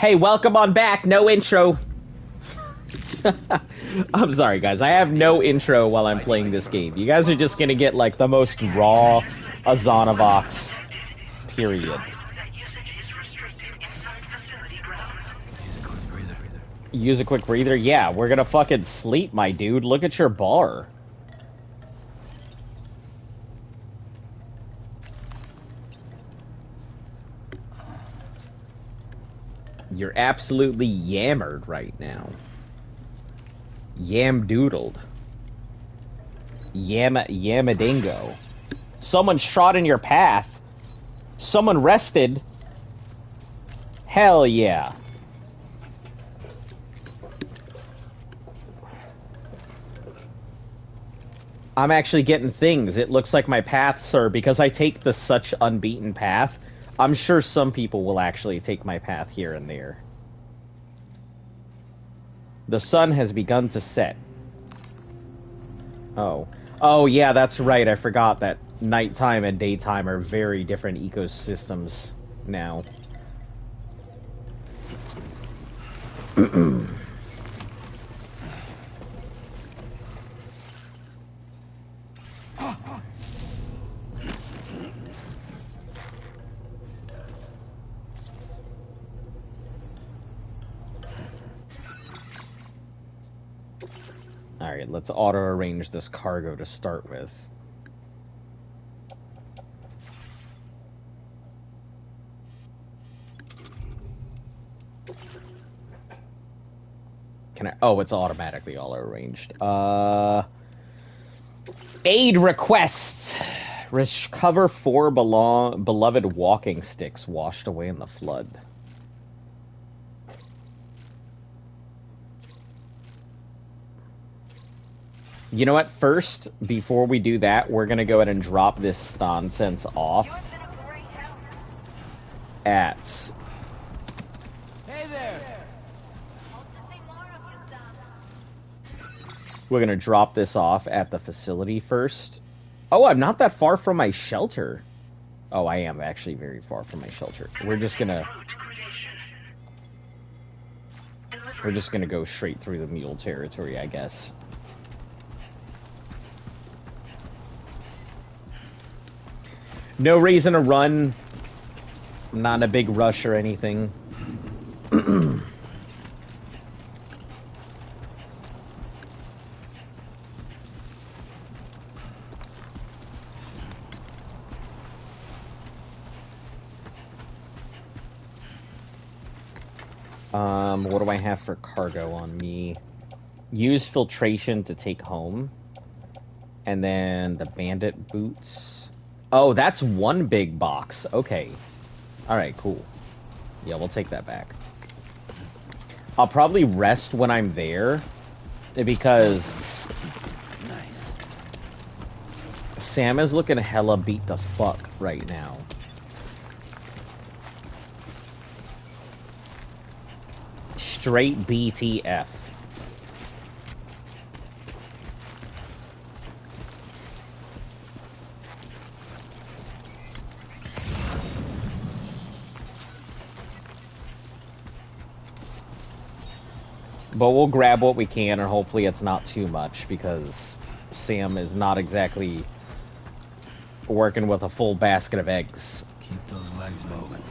Hey, welcome on back. No intro. I'm sorry, guys. I have no intro while I'm playing this game. You guys are just gonna get, like, the most raw Azanovox, period. Use a quick breather? Yeah, we're gonna fucking sleep, my dude. Look at your bar. You're absolutely yammered right now. Yam-doodled. Yamadingo. Someone shot in your path. Someone rested. Hell yeah. I'm actually getting things. It looks like my paths are, because I take the such unbeaten path, I'm sure some people will actually take my path here and there. The sun has begun to set. Oh. Oh, yeah, that's right. I forgot that nighttime and daytime are very different ecosystems now. Alright, let's auto-arrange this cargo to start with. Can I... Oh, it's automatically auto-arranged. Aid requests! Recover 4 beloved walking sticks washed away in the flood. You know what? First, before we do that, we're gonna go ahead and drop this nonsense off at... Hey there! We're gonna drop this off at the facility first. Oh, I'm not that far from my shelter. Oh, I am actually very far from my shelter. We're just gonna go straight through the mule territory, I guess. No reason to run. Not in a big rush or anything. What do I have for cargo on me? Use filtration to take home. And then the bandit boots. Oh, that's one big box. Okay. Alright, cool. Yeah, we'll take that back. I'll probably rest when I'm there, because Sam is looking hella beat the fuck right now. Straight BTF. But we'll grab what we can, and hopefully it's not too much, because Sam is not exactly working with a full basket of eggs. Keep those legs moving.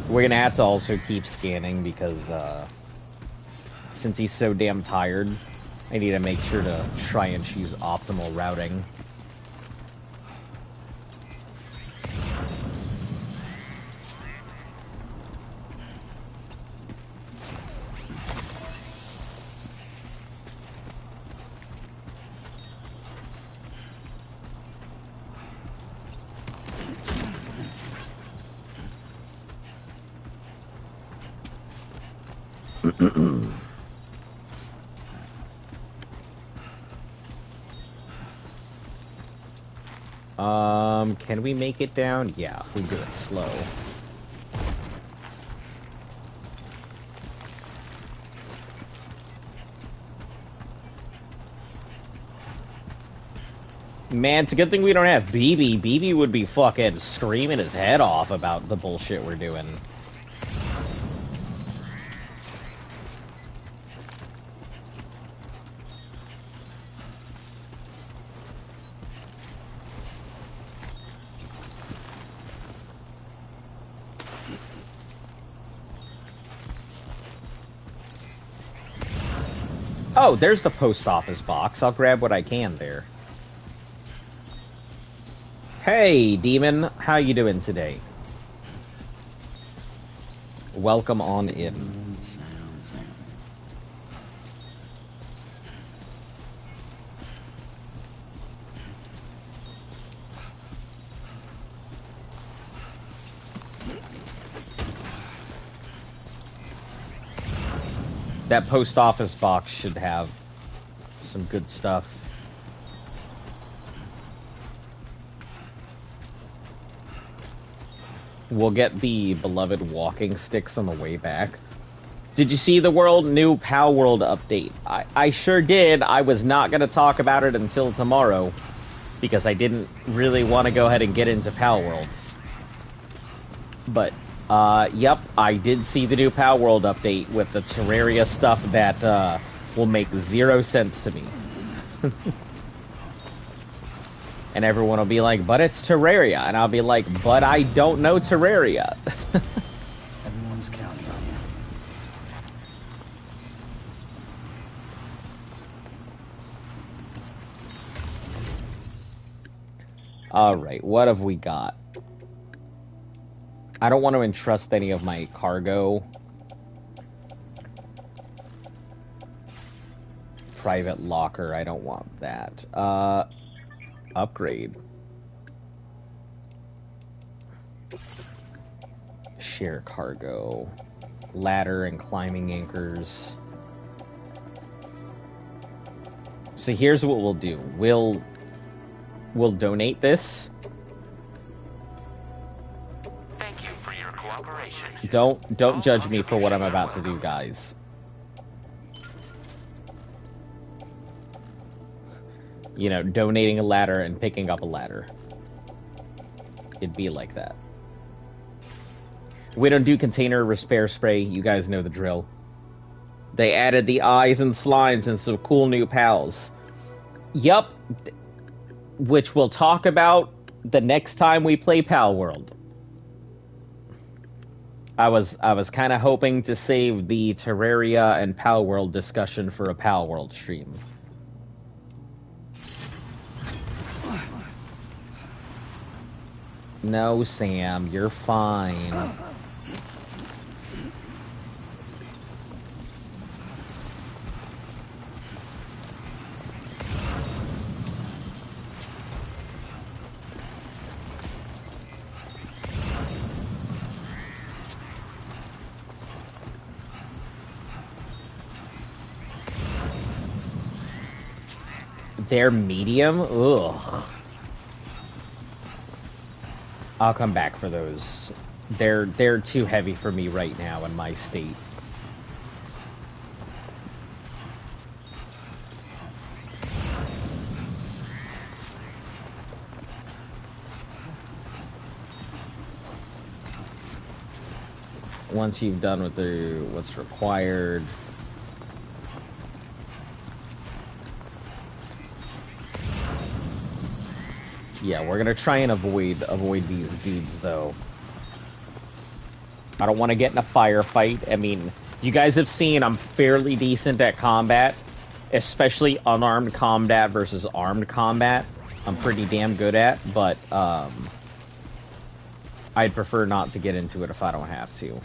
We're gonna have to also keep scanning because, since he's so damn tired, I need to make sure to try and choose optimal routing. Can we make it down? Yeah, if we do it slow. Man, it's a good thing we don't have BB. BB would be fucking screaming his head off about the bullshit we're doing. Oh, there's the post office box. I'll grab what I can there. Hey, Demon. How you doing today? Welcome on in. That post office box should have some good stuff. We'll get the beloved walking sticks on the way back. Did you see the new PAL World update? I sure did. I was not going to talk about it until tomorrow because I didn't really want to go ahead and get into PAL World. But, yep, I did see the new PAL World update with the Terraria stuff that will make 0 sense to me. And everyone will be like, but it's Terraria. And I'll be like, but I don't know Terraria. Everyone's counting on you. Alright, what have we got? I don't want to entrust any of my cargo. Private locker, I don't want that. Upgrade. Share cargo. Ladder and climbing anchors. So here's what we'll do. We'll donate this. Thank you for your cooperation. Don't judge me for what I'm about to do, guys. You know, donating a ladder and picking up a ladder. It'd be like that. We don't do container repair spray. You guys know the drill. They added the eyes and slimes and some cool new pals. Yup. Which we'll talk about the next time we play Pal World. I was kind of hoping to save the Terraria and Pal World discussion for a Pal World stream. No, Sam, you're fine. They're medium? Ugh. I'll come back for those. They're too heavy for me right now in my state. Once you've done with what's required. Yeah, we're gonna try and avoid these dudes, though. I don't want to get in a firefight. I mean, you guys have seen I'm fairly decent at combat, especially unarmed combat versus armed combat. I'm pretty damn good at, but I'd prefer not to get into it if I don't have to.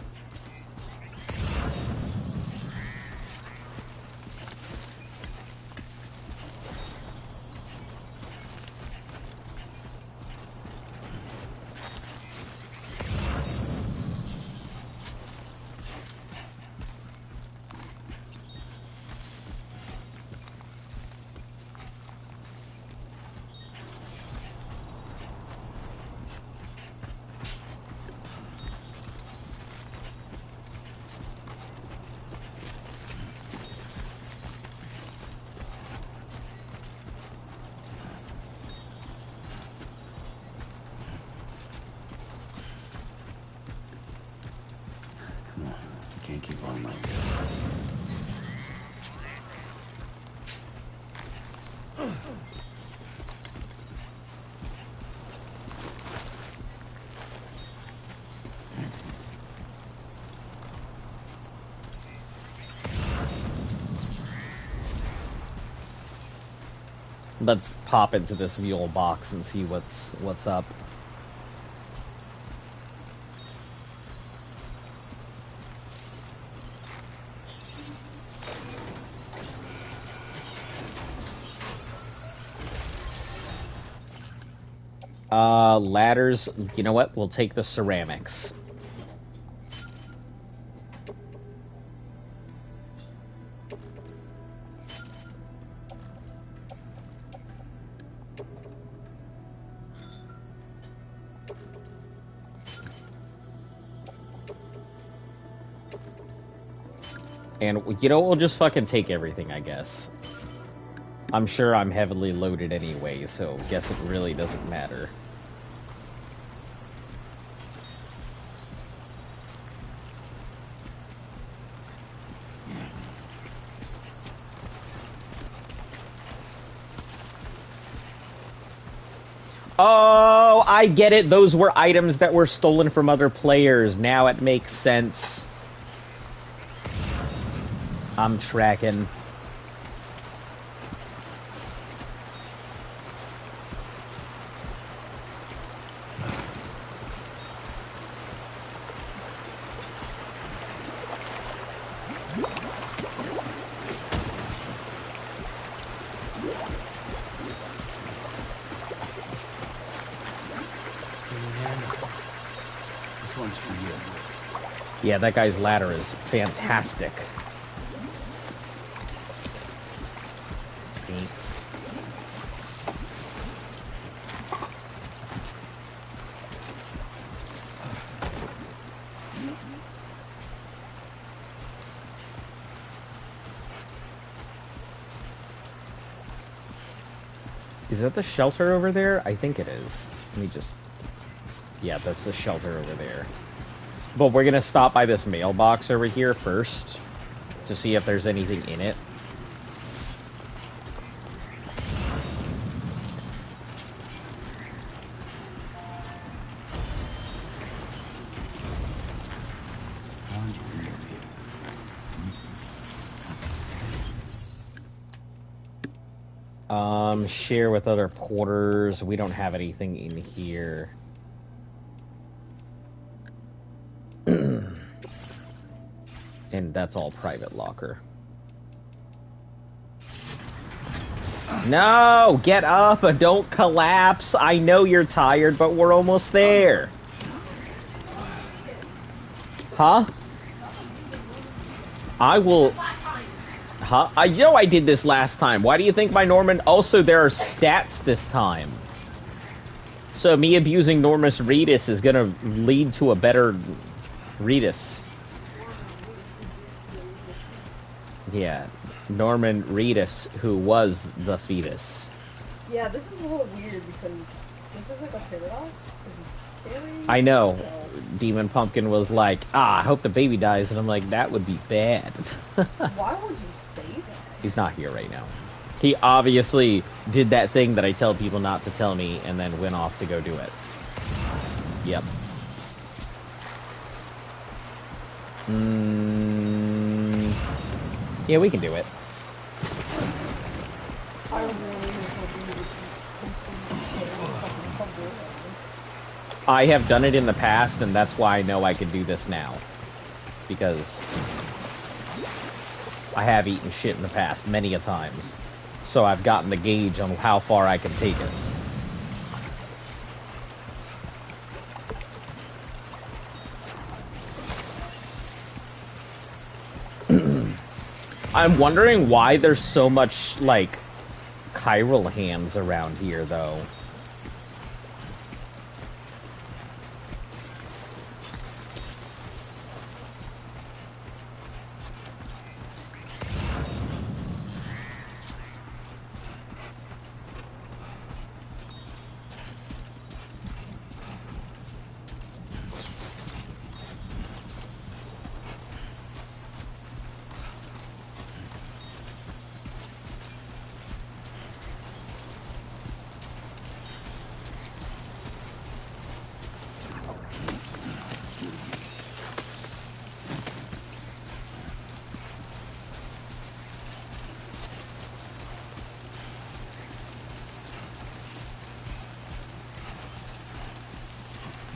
Let's pop into this mule box and see what's up. Ladders. You know what? We'll take the ceramics. And, you know, we'll just fucking take everything, I guess. I'm sure I'm heavily loaded anyway, so guess it really doesn't matter. Oh, I get it. Those were items that were stolen from other players. Now it makes sense. I'm tracking. This one's for you. Yeah, that guy's ladder is fantastic. Thanks. Is that the shelter over there? I think it is. Let me just... Yeah, that's the shelter over there. But we're gonna stop by this mailbox over here first to see if there's anything in it. Share with other porters. We don't have anything in here. And that's all private locker. No! Get up! Don't collapse! I know you're tired, but we're almost there! Huh? I will... Huh? I know I did this last time. Why do you think my Norman... Also, there are stats this time. So me abusing Normus Reedus is gonna lead to a better Reedus. Yeah, Norman Reedus, who was the fetus. Yeah, this is a little weird because this is like a paradox. I know. So. Demon Pumpkin was like, I hope the baby dies, and I'm like, that would be bad. Why would you say that? He's not here right now. He obviously did that thing that I tell people not to tell me, and then went off to go do it. Yep. Yeah, we can do it. I have done it in the past, and that's why I know I can do this now. Because I have eaten shit in the past many a times. So I've gotten the gauge on how far I can take it. I'm wondering why there's so much, like, chiral hands around here, though.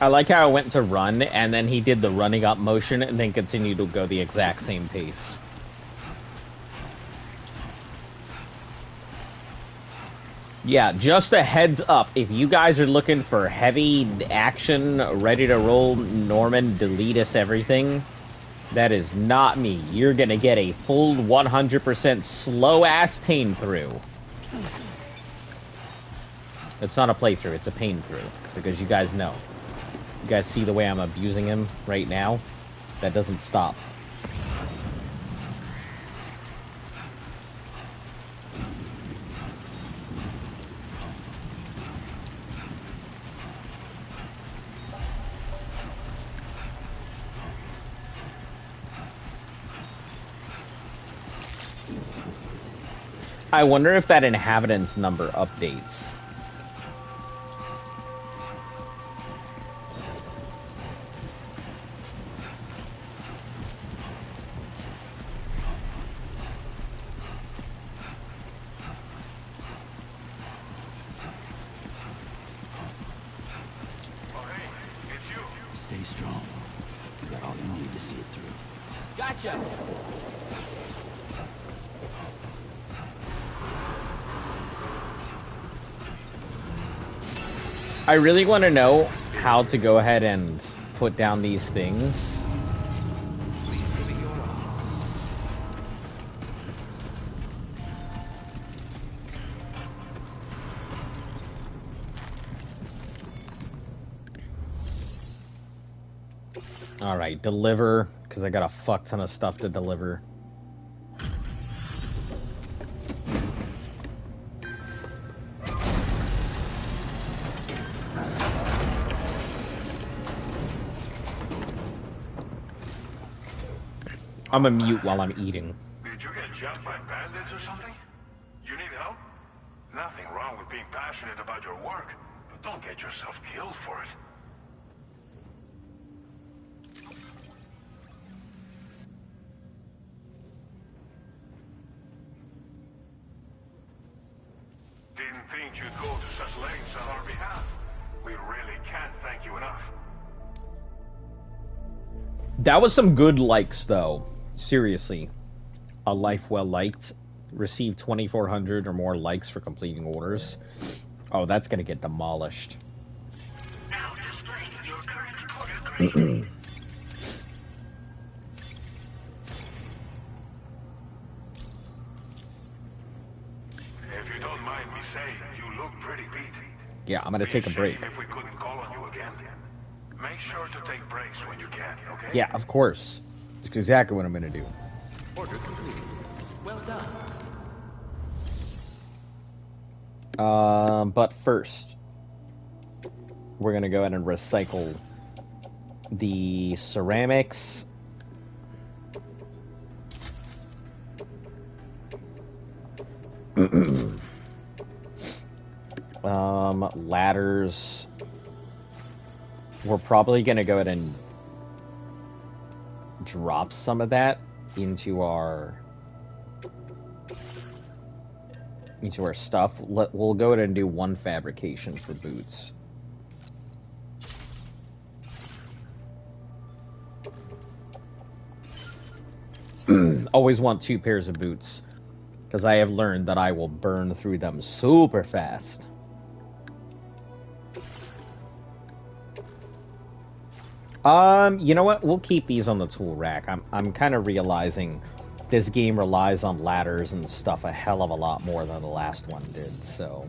I like how I went to run, and then he did the running up motion, and then continued to go the exact same pace. Yeah, just a heads up. If you guys are looking for heavy action, ready to roll, Norman, delete us everything, that is not me. You're gonna get a full 100% slow-ass pain through. It's not a playthrough, it's a pain through. Because you guys know. You guys see the way I'm abusing him right now? That doesn't stop. I wonder if that inhabitants number updates. Stay strong. You got all you need to see it through. Gotcha! I really want to know how to go ahead and put down these things. Alright, deliver, because I got a fuck ton of stuff to deliver. I'm a mute while I'm eating. Did you get jumped by bandits or something? You need help? Nothing wrong with being passionate about your work, but don't get yourself killed for it. Didn't think you'd go to such lengths on our behalf. We really can't thank you enough. That was some good likes, though. Seriously. A life well liked. Received 2,400 or more likes for completing orders. Oh, that's gonna get demolished. Now displaying your current order grade. If you don't mind me saying, you look pretty beat. Yeah, I'm gonna take a break. If we couldn't call on you again. Make sure to take breaks when you can, okay? Yeah, of course. That's exactly what I'm gonna do. Order complete. Well done. But first, we're gonna go ahead and recycle the ceramics. Ladders. We're probably gonna go ahead and drop some of that into our stuff. We'll go ahead and do one fabrication for boots. Always want 2 pairs of boots, because I have learned that I will burn through them super fast. You know what? We'll keep these on the tool rack. I'm kind of realizing this game relies on ladders and stuff a hell of a lot more than the last one did, so...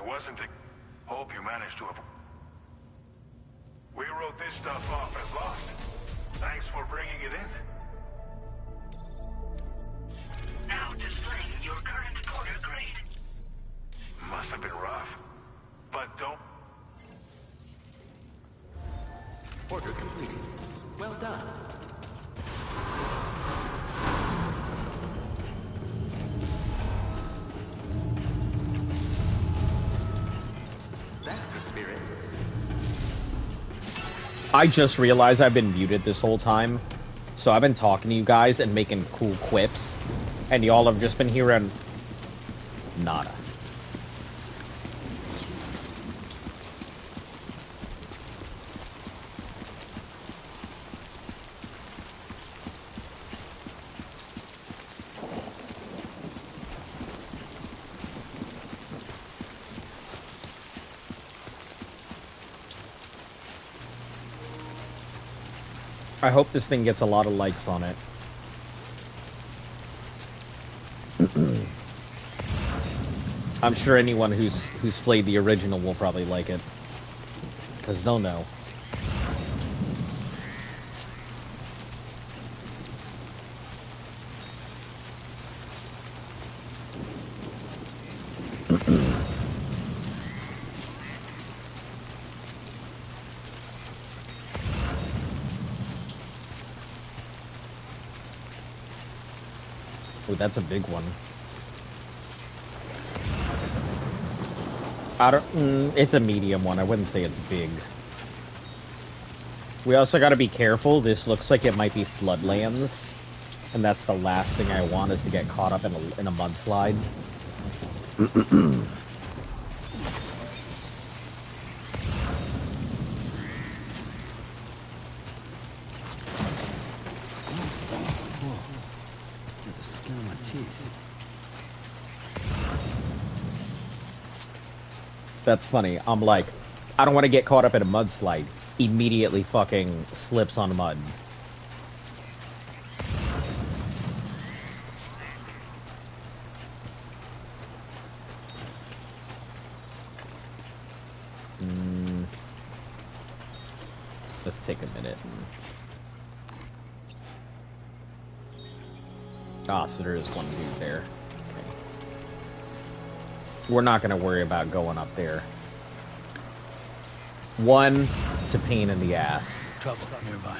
wasn't a... Hope you managed to... We wrote this stuff off as lost. Thanks for bringing it in. Now displaying your current quarter grade. Must have been rough. But don't... Order completed. Well done. That's the spirit. I just realized I've been muted this whole time. So I've been talking to you guys and making cool quips. And y'all have just been hearing... nada. I hope this thing gets a lot of likes on it. I'm sure anyone who's played the original will probably like it, because they'll know. Oh, that's a big one. I don't. It's a medium one. I wouldn't say it's big. We also got to be careful. This looks like it might be floodlands, and that's the last thing I want is to get caught up in a mudslide. The skin on my teeth. That's funny. I'm like, I don't want to get caught up in a mudslide. Immediately fucking slips on mud. Let's take a minute. Ah, so there is one dude there. Okay. We're not going to worry about going up there. One, it's a pain in the ass. Trouble nearby.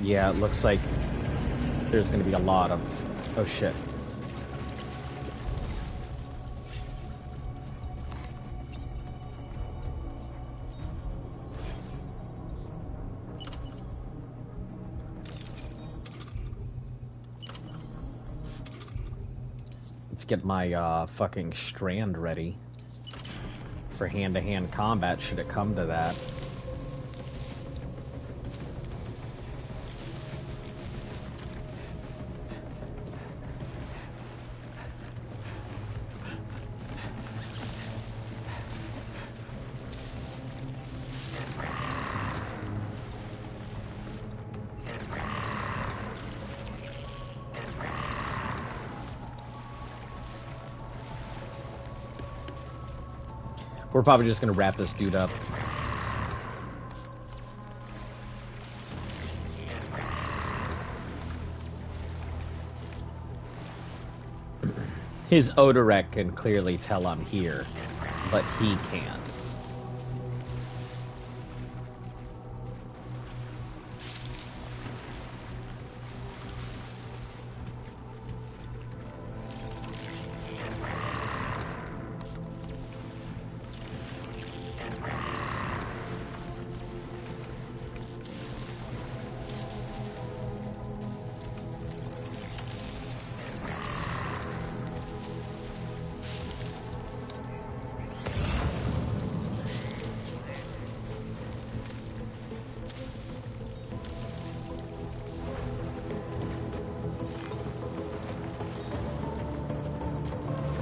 Yeah, it looks like there's going to be a lot of... Oh, shit. Let's get my fucking strand ready for hand-to-hand combat should it come to that. We're probably just gonna wrap this dude up. His odorect can clearly tell I'm here, but he can't.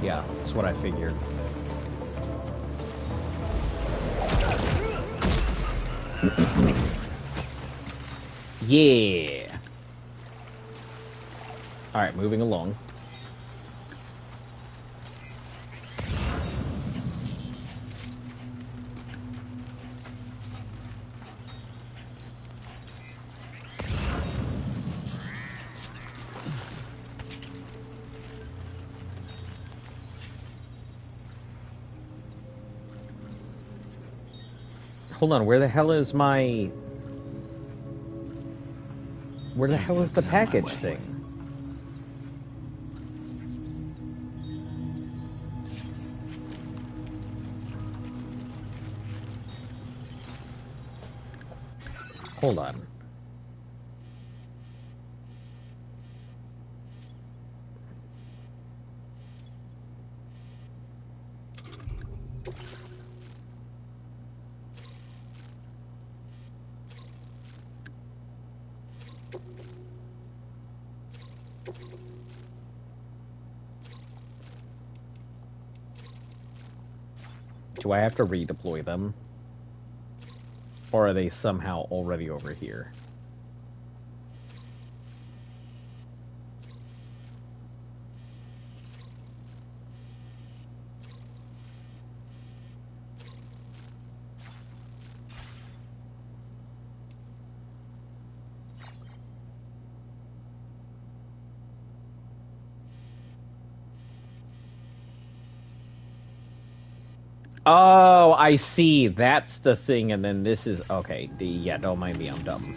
Yeah, that's what I figured. Yeah. Alright, moving along. Hold on, where the hell is my... Where the hell is the package thing? Hold on. Do I have to redeploy them? Or are they somehow already over here? Oh, I see. That's the thing, and then this is... Okay, yeah, don't mind me, I'm dumb.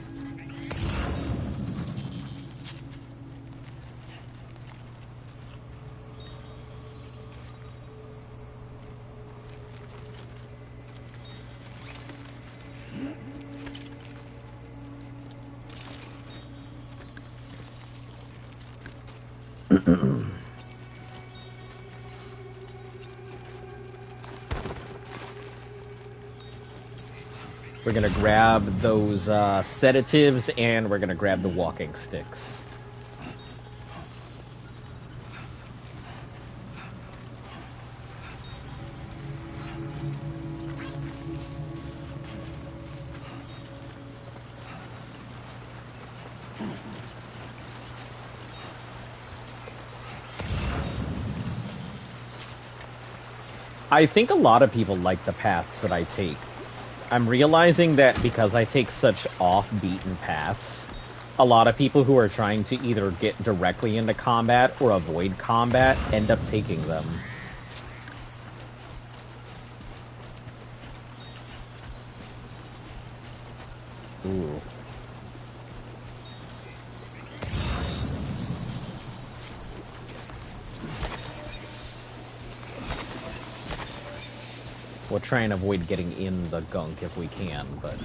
We're gonna grab those sedatives, and we're gonna grab the walking sticks. I think a lot of people like the paths that I take. I'm realizing that because I take such off-beaten paths, a lot of people who are trying to either get directly into combat or avoid combat end up taking them. Ooh. We'll try and avoid getting in the gunk if we can, but...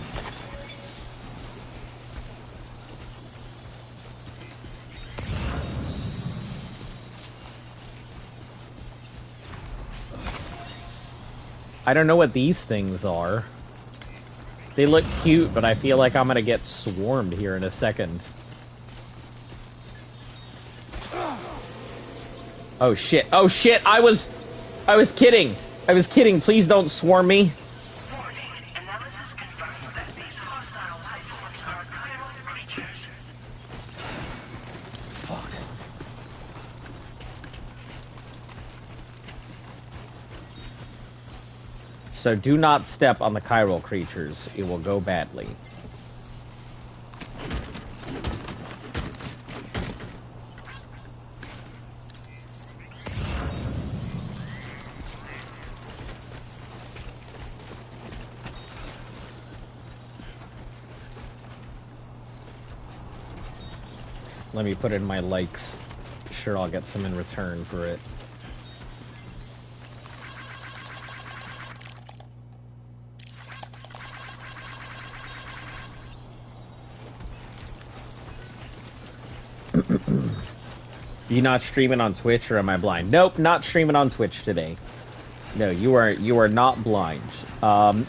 I don't know what these things are. They look cute, but I feel like I'm gonna get swarmed here in a second. Oh shit, oh shit, I was kidding! I was kidding, please don't swarm me. Warning. Analysis confirms that these hostile life forms are chiral creatures. Fuck. So do not step on the chiral creatures. It will go badly. Let me put in my likes. Sure, I'll get some in return for it. You not streaming on Twitch, or am I blind? Nope, not streaming on Twitch today. No, you are not blind.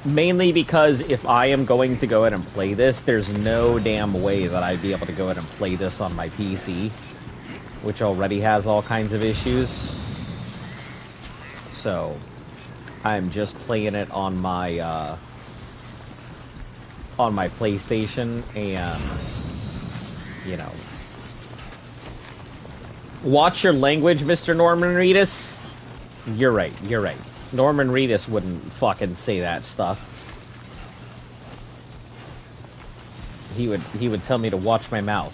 Mainly because if I am going to go ahead and play this, there's no damn way that I'd be able to go ahead and play this on my PC, which already has all kinds of issues. So I'm just playing it on my PlayStation, and you know, watch your language, Mr. Norman Reedus. You're right. You're right. Norman Reedus wouldn't fucking say that stuff. He would tell me to watch my mouth,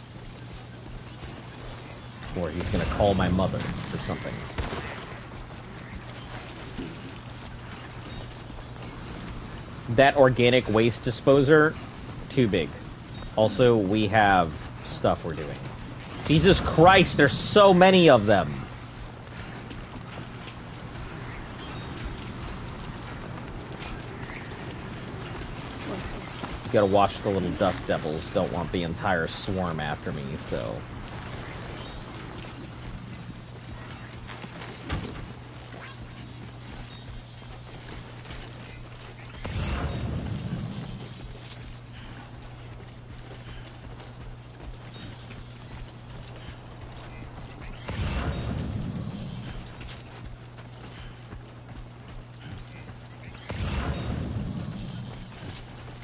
or he's gonna call my mother or something. That organic waste disposer, too big. Also, we have stuff we're doing. Jesus Christ, there's so many of them. Gotta watch the little dust devils. Don't want the entire swarm after me, so...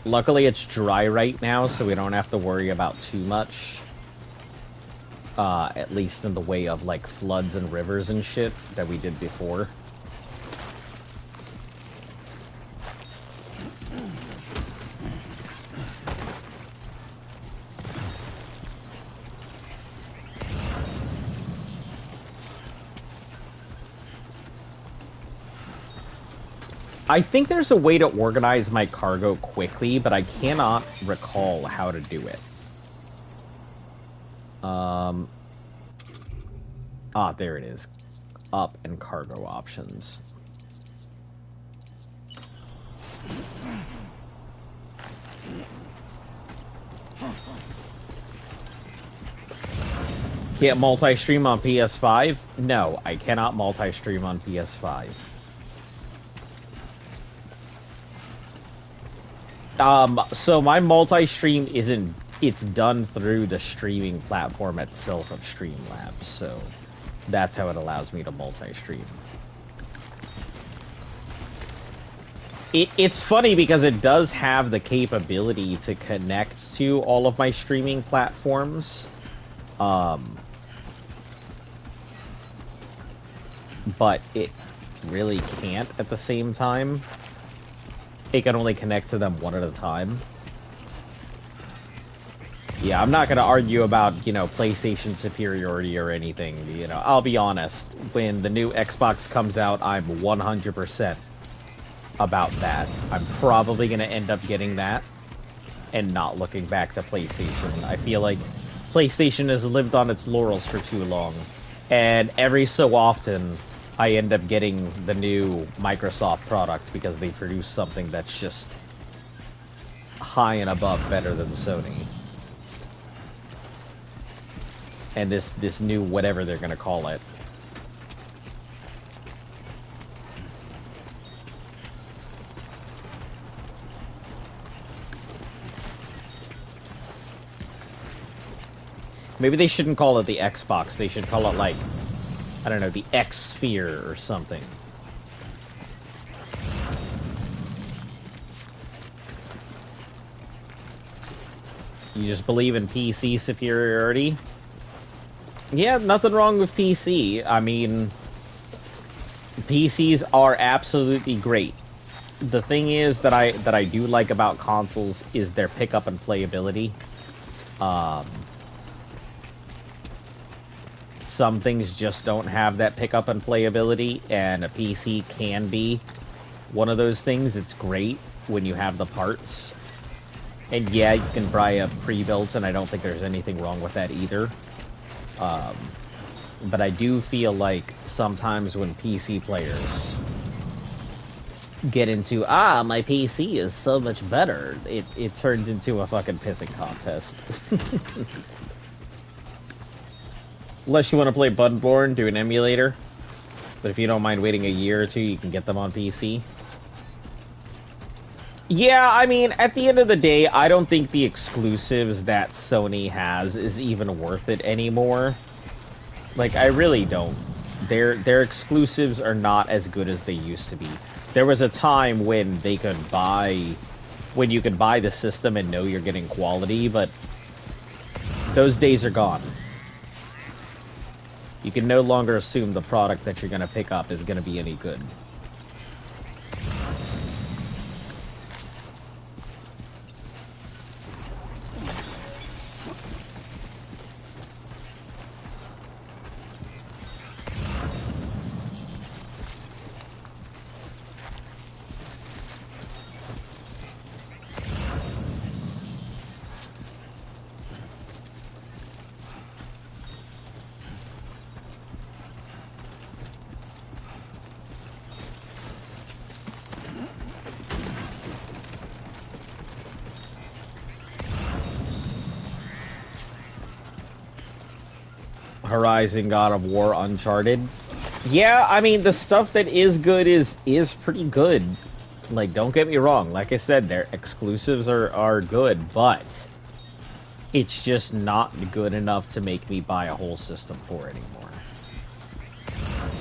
Luckily, it's dry right now, so we don't have to worry about too much. At least in the way of, like, floods and rivers and shit that we did before. I think there's a way to organize my cargo quickly, but I cannot recall how to do it. There it is. Up and cargo options. Can't multi-stream on PS5? No, I cannot multi-stream on PS5. So my multi-stream isn't... It's done through the streaming platform itself of Streamlabs, so that's how it allows me to multi-stream. It's funny because it does have the capability to connect to all of my streaming platforms. But it really can't at the same time. It can only connect to them one at a time. Yeah, I'm not gonna argue about, you know, PlayStation superiority or anything, you know. I'll be honest, when the new Xbox comes out, I'm 100% about that. I'm probably gonna end up getting that and not looking back to PlayStation. I feel like PlayStation has lived on its laurels for too long, and every so often I end up getting the new Microsoft product because they produce something that's just high and above better than Sony. And this new whatever they're gonna call it. Maybe they shouldn't call it the Xbox. They should call it, like, I don't know, the X Sphere or something. You just believe in PC superiority? Yeah, nothing wrong with PC. I mean, PCs are absolutely great. The thing is that I do like about consoles is their pickup and playability. Some things just don't have that pickup and playability, and a PC can be one of those things. It's great when you have the parts. And yeah, you can buy a pre-built, and I don't think there's anything wrong with that either. But I do feel like sometimes when PC players get into, my PC is so much better, it turns into a fucking pissing contest. Unless you want to play Bloodborne, do an emulator. But if you don't mind waiting a year or two, you can get them on PC. Yeah, I mean, at the end of the day, I don't think the exclusives that Sony has is even worth it anymore. Like, I really don't. Their exclusives are not as good as they used to be. There was a time when you could buy the system and know you're getting quality, but those days are gone. You can no longer assume the product that you're going to pick up is going to be any good. Horizon, God of War, Uncharted. Yeah, I mean, the stuff that is good is pretty good. Like, don't get me wrong. Like I said, their exclusives are good, but it's just not good enough to make me buy a whole system for it anymore.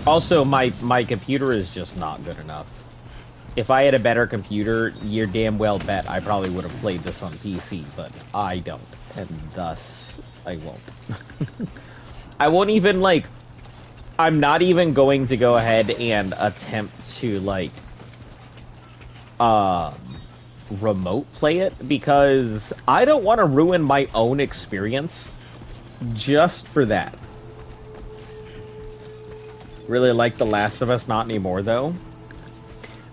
Also, my computer is just not good enough. If I had a better computer, you're damn well bet I probably would have played this on PC, but I don't, and thus, I won't. I won't even, like, I'm not even going to go ahead and attempt to, like, remote play it, because I don't want to ruin my own experience just for that. Really like The Last of Us, not anymore, though.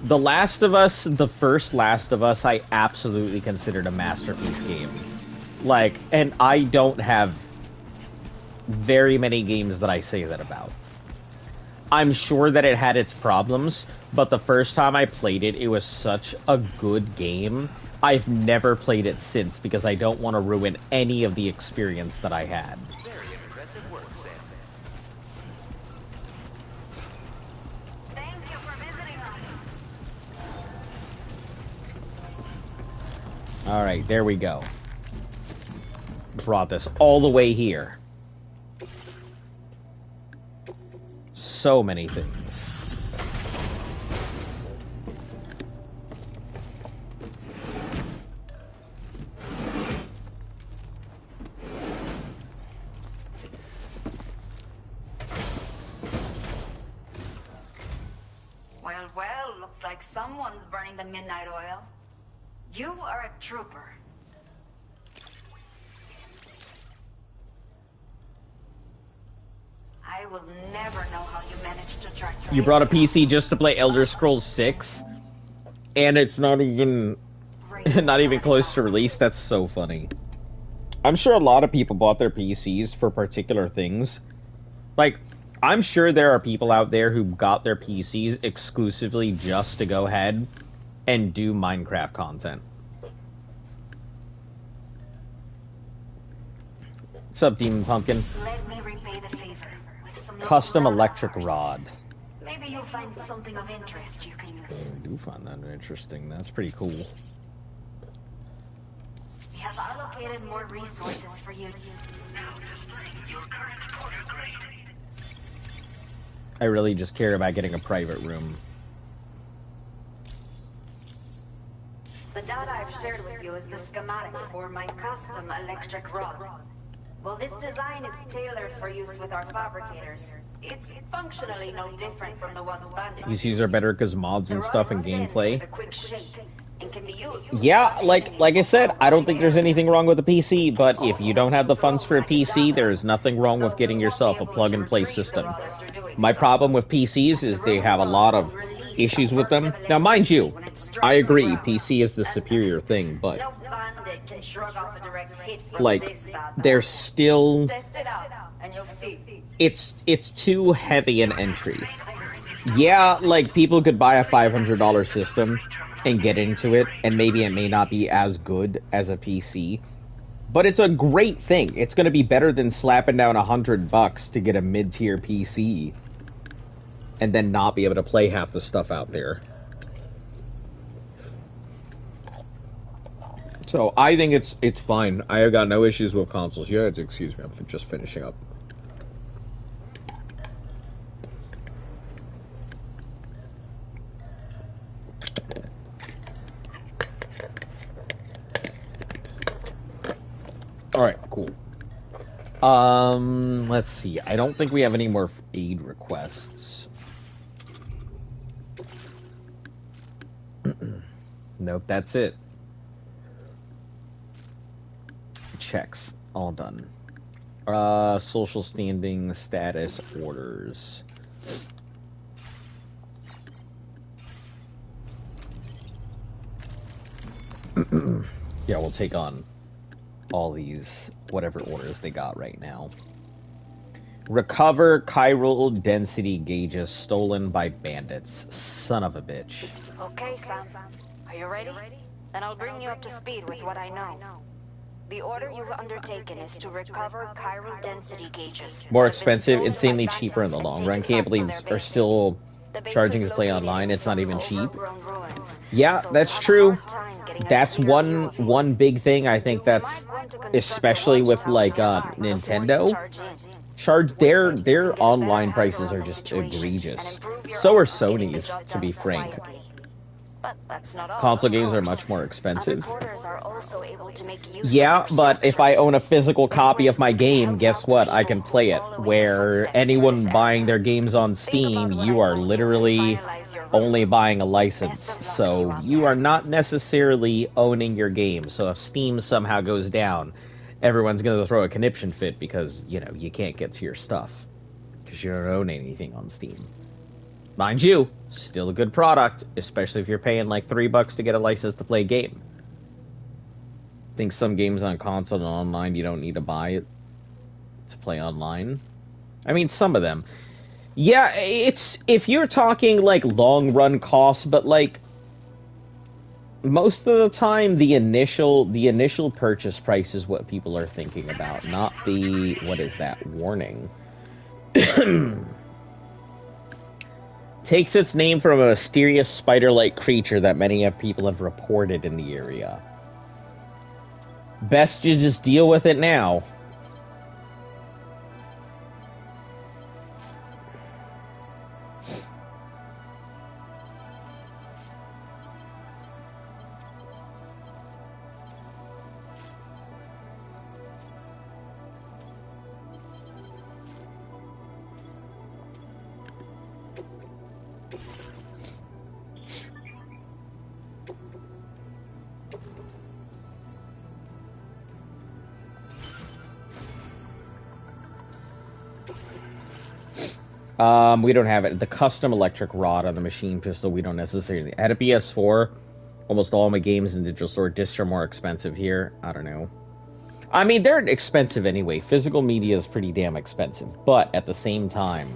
The Last of Us, the first Last of Us, I absolutely considered a masterpiece game. Like, and I don't have very many games that I say that about. I'm sure that it had its problems, but the first time I played it, it was such a good game. I've never played it since because I don't want to ruin any of the experience that I had. Very impressive work, Sam. Thank you for visiting us. Alright, there we go. Brought this all the way here. So many things. Well, looks like someone's burning the midnight oil. You are a trooper. I will never know how you managed to track. You brought a PC just to play Elder Scrolls 6, and it's not even close to release. That's so funny. I'm sure a lot of people bought their PCs for particular things. Like, I'm sure there are people out there who got their PCs exclusively just to go ahead and do Minecraft content. What's up, Demon Pumpkin? Let me repay the favor with some Custom electric rod. Maybe you'll find something of interest you can use. I do find that interesting. That's pretty cool. We have allocated more resources for you. Now displaying your current order grade. I really just care about getting a private room. The data I've shared with you is the schematic for my custom electric rod. Well, this design is tailored for use with our fabricators. It's functionally no different from the ones bandits. PCs are better because mods and stuff and gameplay. A quick shake and can be used to Yeah, strike like enemies I said, from I don't think the there's air. anything wrong with a PC, but if you don't have the funds for a PC, there is nothing wrong with getting yourself a plug-and-play system. My problem with PCs is they have a lot of issues with them. Now, mind you, I agree, PC is the superior thing, but No bandit can shrug off a direct hit from like, this bad boy. they're still, Test it out, and you'll see. it's too heavy an entry. Yeah, like, people could buy a $500 system and get into it, and maybe it may not be as good as a PC, but it's a great thing. It's going to be better than slapping down $100 to get a mid-tier PC and then not be able to play half the stuff out there. So I think it's fine. I have got no issues with consoles. Yeah, excuse me, I'm just finishing up. Let's see. I don't think we have any more aid requests. Nope, that's it. Checks. All done. Social standing, status, orders. Yeah, we'll take on all these, whatever orders they got right now. Recover chiral density gauges stolen by bandits. Son of a bitch. Okay, Sam. Are you ready? Then I'll bring you up to speed with what I know. The order you've undertaken is to recover chiral density gauges. More expensive, insanely cheaper in the long run. Can't believe they're still charging to play online. It's not even cheap. Yeah, that's true. That's one big thing. I think that's especially with like Nintendo. Their online prices are just egregious. So are Sony's, to be frank. Console games are much more expensive. Yeah, but if I own a physical copy of my game, guess what? I can play it. Where anyone buying their games on Steam, you are literally only buying a license. So you are not necessarily owning your game. So if Steam somehow goes down, everyone's going to throw a conniption fit because, you know, you can't get to your stuff. Because you don't own anything on Steam. Mind you, still a good product, especially if you're paying like $3 to get a license to play a game. I think some games on console and online, you don't need to buy it to play online. I mean, some of them. Yeah, it's, if you're talking like long run costs, but like most of the time the initial purchase price is what people are thinking about, not the, what is that, warning. Takes its name from a mysterious spider-like creature that many of people have reported in the area. Best to just deal with it now. We don't have it. The custom electric rod on the machine pistol, we don't necessarily. At a PS4, almost all my games in digital store discs are more expensive here. I don't know. I mean, they're expensive anyway. Physical media is pretty damn expensive. But at the same time,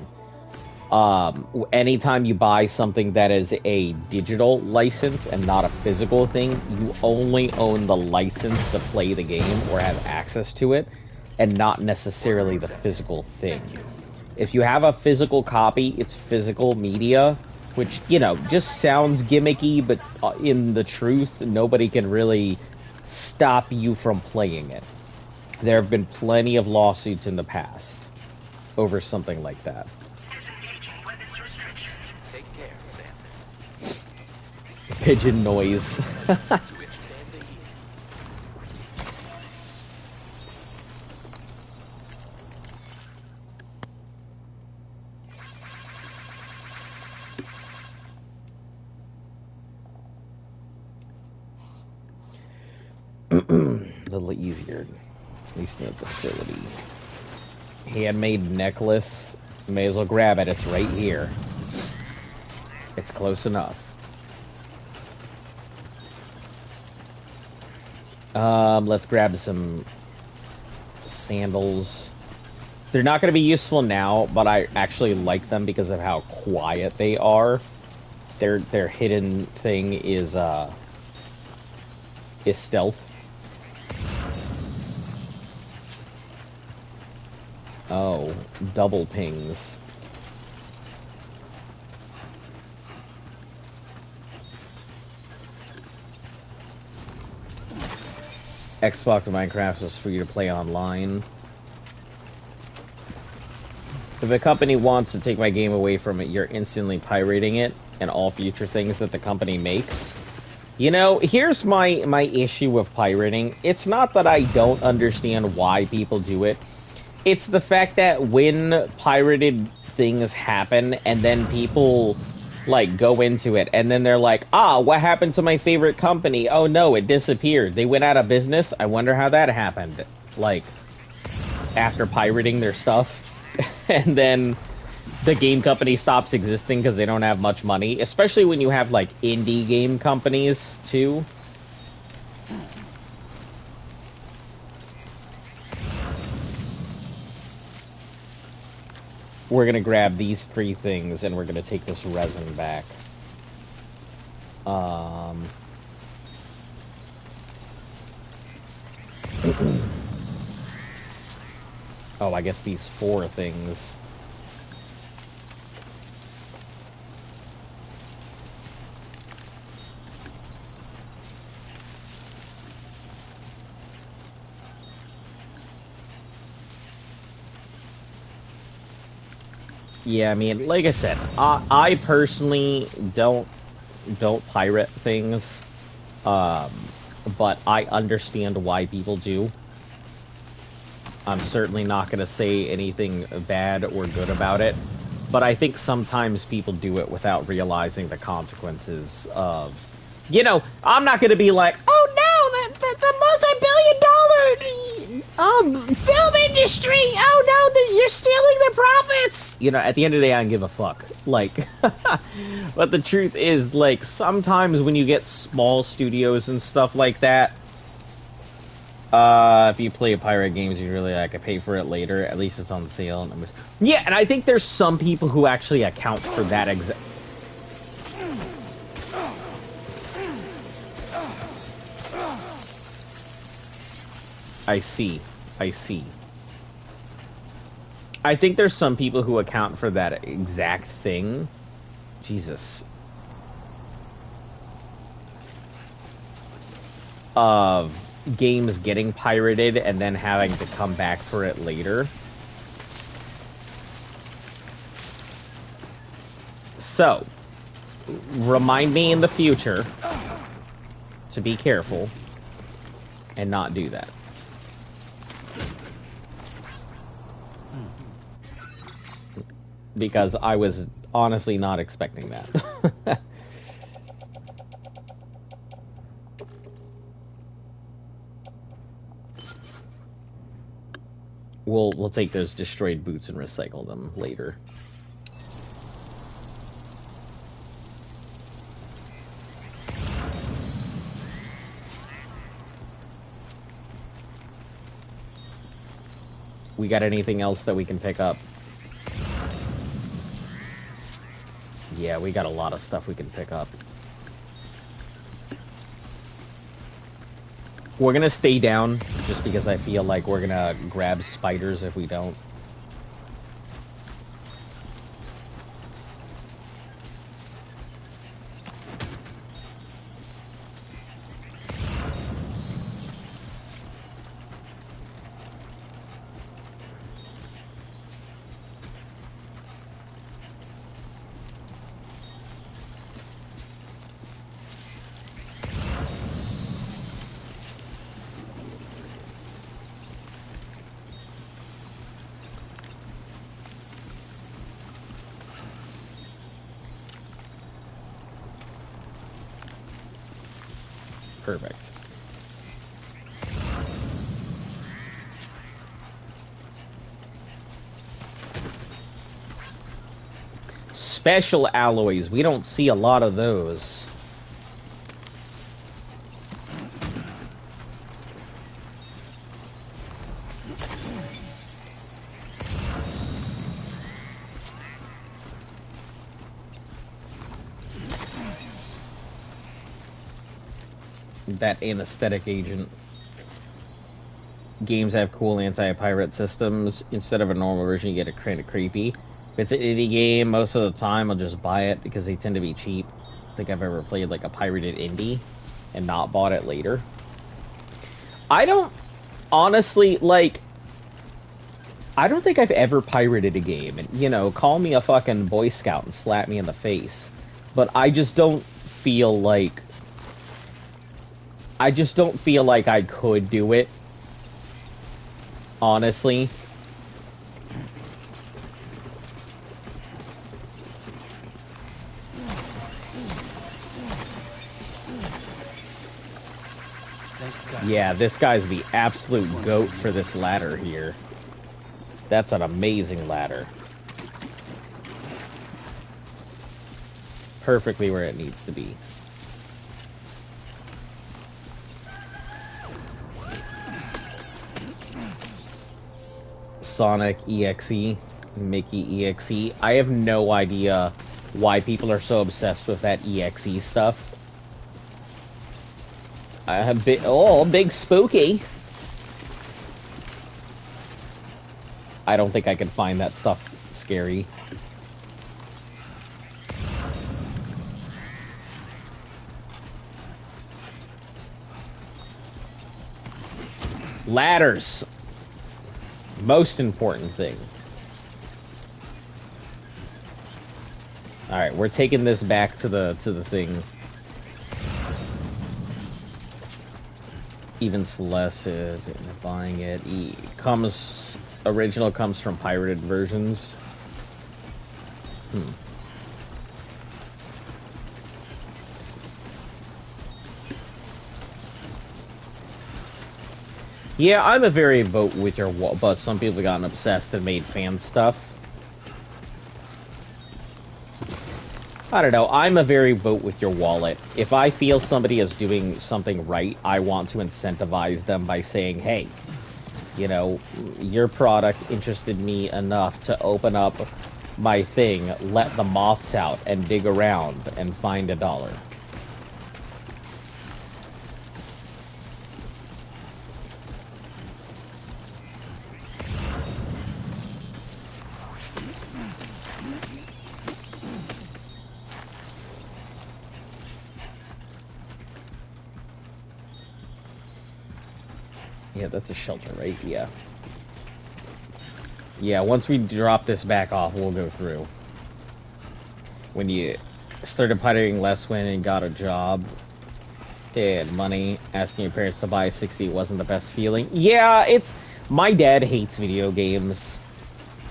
anytime you buy something that is a digital license and not a physical thing, you only own the license to play the game or have access to it, and not necessarily the physical thing. If you have a physical copy, it's physical media, which, you know, just sounds gimmicky, but in the truth, nobody can really stop you from playing it. There have been plenty of lawsuits in the past over something like that. Take care, Sam. Pigeon noise. A little easier, at least in the facility. Handmade necklace. May as well grab it. It's right here. It's close enough. Let's grab some sandals. They're not going to be useful now, but I actually like them because of how quiet they are. Their hidden thing is stealth. Oh, double pings. Xbox and Minecraft is for you to play online. If a company wants to take my game away from it, you're instantly pirating it and all future things that the company makes. You know, here's my issue with pirating. It's not that I don't understand why people do it. It's the fact that when pirated things happen and then people like go into it and then they're like, ah, what happened to my favorite company? Oh no, it disappeared. They went out of business. I wonder how that happened. Like, after pirating their stuff. And then the game company stops existing because they don't have much money. Especially when you have like indie game companies too. We're gonna grab these 3 things and we're gonna take this resin back. Oh, I guess these 4 things. Yeah, I mean, like I said, I personally don't pirate things, but I understand why people do. I'm certainly not going to say anything bad or good about it, but I think sometimes people do it without realizing the consequences of... You know, I'm not going to be like, oh no, the multi-billion-dollar film industry, oh no, you're stealing the profits! You know, at the end of the day, I don't give a fuck. Like, but the truth is, like, sometimes when you get small studios and stuff like that, if you play pirate games, you really like, I pay for it later. At least it's on sale. And yeah, and I think there's some people who actually account for that exact. I see. I see. I think there's some people who account for that exact thing. Jesus. Of games getting pirated and then having to come back for it later. So, remind me in the future to be careful and not do that. Because I was honestly not expecting that. We'll take those destroyed boots and recycle them later. We got anything else that we can pick up? Yeah, we got a lot of stuff we can pick up. We're gonna stay down, just because I feel like we're gonna grab spiders if we don't. Perfect. Special alloys. We don't see a lot of those. That anesthetic agent. Games have cool anti-pirate systems. Instead of a normal version, you get a kind of creepy. If it's an indie game, most of the time I'll just buy it because they tend to be cheap. I don't think I've ever played like a pirated indie and not bought it later. I don't honestly like. I don't think I've ever pirated a game, and you know, call me a fucking Boy Scout and slap me in the face, but I just don't feel like. I just don't feel like I could do it. Honestly. Yeah, this guy's the absolute goat for this ladder here. That's an amazing ladder. Perfectly where it needs to be. Sonic EXE, Mickey EXE. I have no idea why people are so obsessed with that EXE stuff. I have big spooky. I don't think I can find that stuff scary. Ladders. Most important thing. Alright, we're taking this back to the thing. Even Celeste is buying it. Original comes from pirated versions. Yeah, I'm a very vote with your wall, but some people have gotten obsessed and made fan stuff. I don't know, I'm a very vote with your wallet. If I feel somebody is doing something right, I want to incentivize them by saying, hey, you know, your product interested me enough to open up my thing, let the moths out, and dig around and find $1. Yeah, that's a shelter, right? Yeah. Yeah, once we drop this back off, we'll go through. When you started pirating less when and got a job and money, asking your parents to buy a 60 wasn't the best feeling. Yeah, it's... My dad hates video games.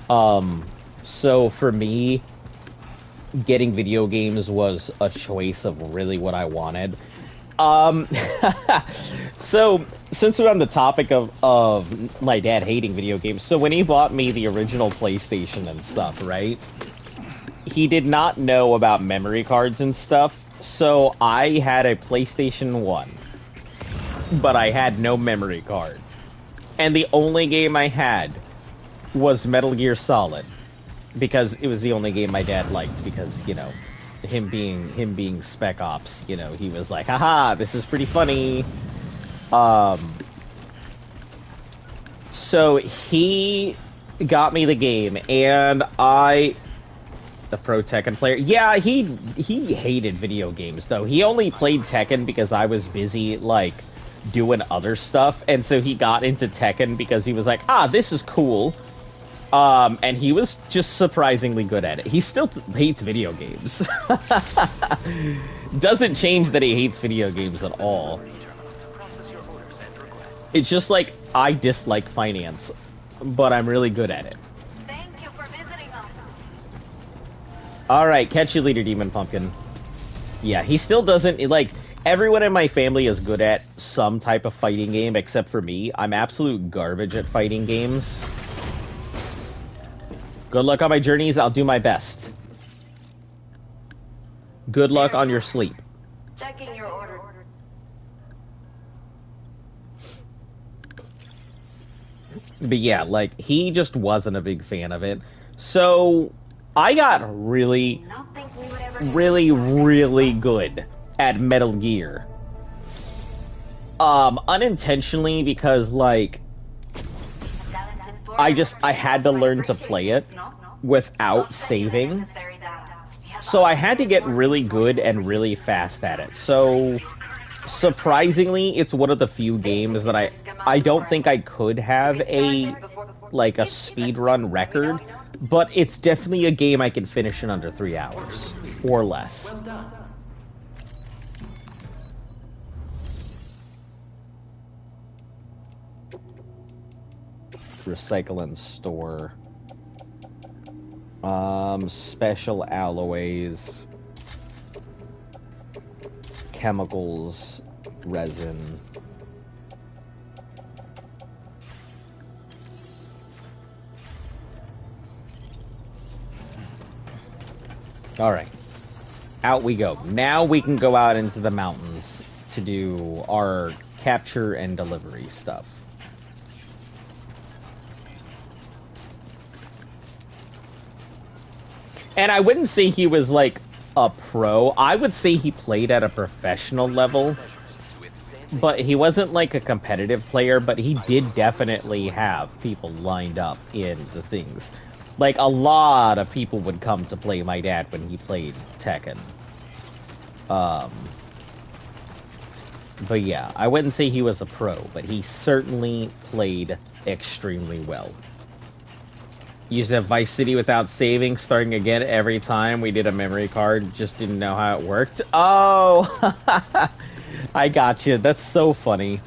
So for me, getting video games was a choice of really what I wanted. So, since we're on the topic of my dad hating video games, so when he bought me the original PlayStation and stuff, right? He did not know about memory cards and stuff, so I had a PlayStation 1, but I had no memory card. And the only game I had was Metal Gear Solid, because it was the only game my dad liked, because, you know, him being Spec Ops, you know, he was like, haha, this is pretty funny. So he got me the game, and the pro Tekken player, yeah, he hated video games, though. He only played Tekken because I was busy, like, doing other stuff, and so he got into Tekken because he was like, this is cool. And he was just surprisingly good at it. He still hates video games. Doesn't change that he hates video games at all. It's just like, I dislike finance, but I'm really good at it. Thank you for visiting us. Alright, catch you later, Demon Pumpkin. Yeah, he still doesn't, like, everyone in my family is good at some type of fighting game, except for me. I'm absolute garbage at fighting games. Good luck on my journeys, I'll do my best. Good luck on your sleep. Checking your order. But yeah, like, he just wasn't a big fan of it. So, I got really good at Metal Gear. Unintentionally, because, like, I had to learn to play it without saving. So I had to get really good and really fast at it. So, surprisingly, it's one of the few games that I don't think I could have a speedrun record, but it's definitely a game I can finish in under 3 hours, or less. Recycle and store. Special alloys, chemicals, resin. Alright. Out we go. Now we can go out into the mountains to do our capture and delivery stuff. And I wouldn't say he was like a pro. I would say he played at a professional level. But he wasn't like a competitive player, but he did definitely have people lined up in the things. Like, a lot of people would come to play my dad when he played Tekken. But yeah, I wouldn't say he was a pro, but he certainly played extremely well. Used to have Vice City without saving, starting again every time we did a memory card, just didn't know how it worked. Oh! I got you. That's so funny.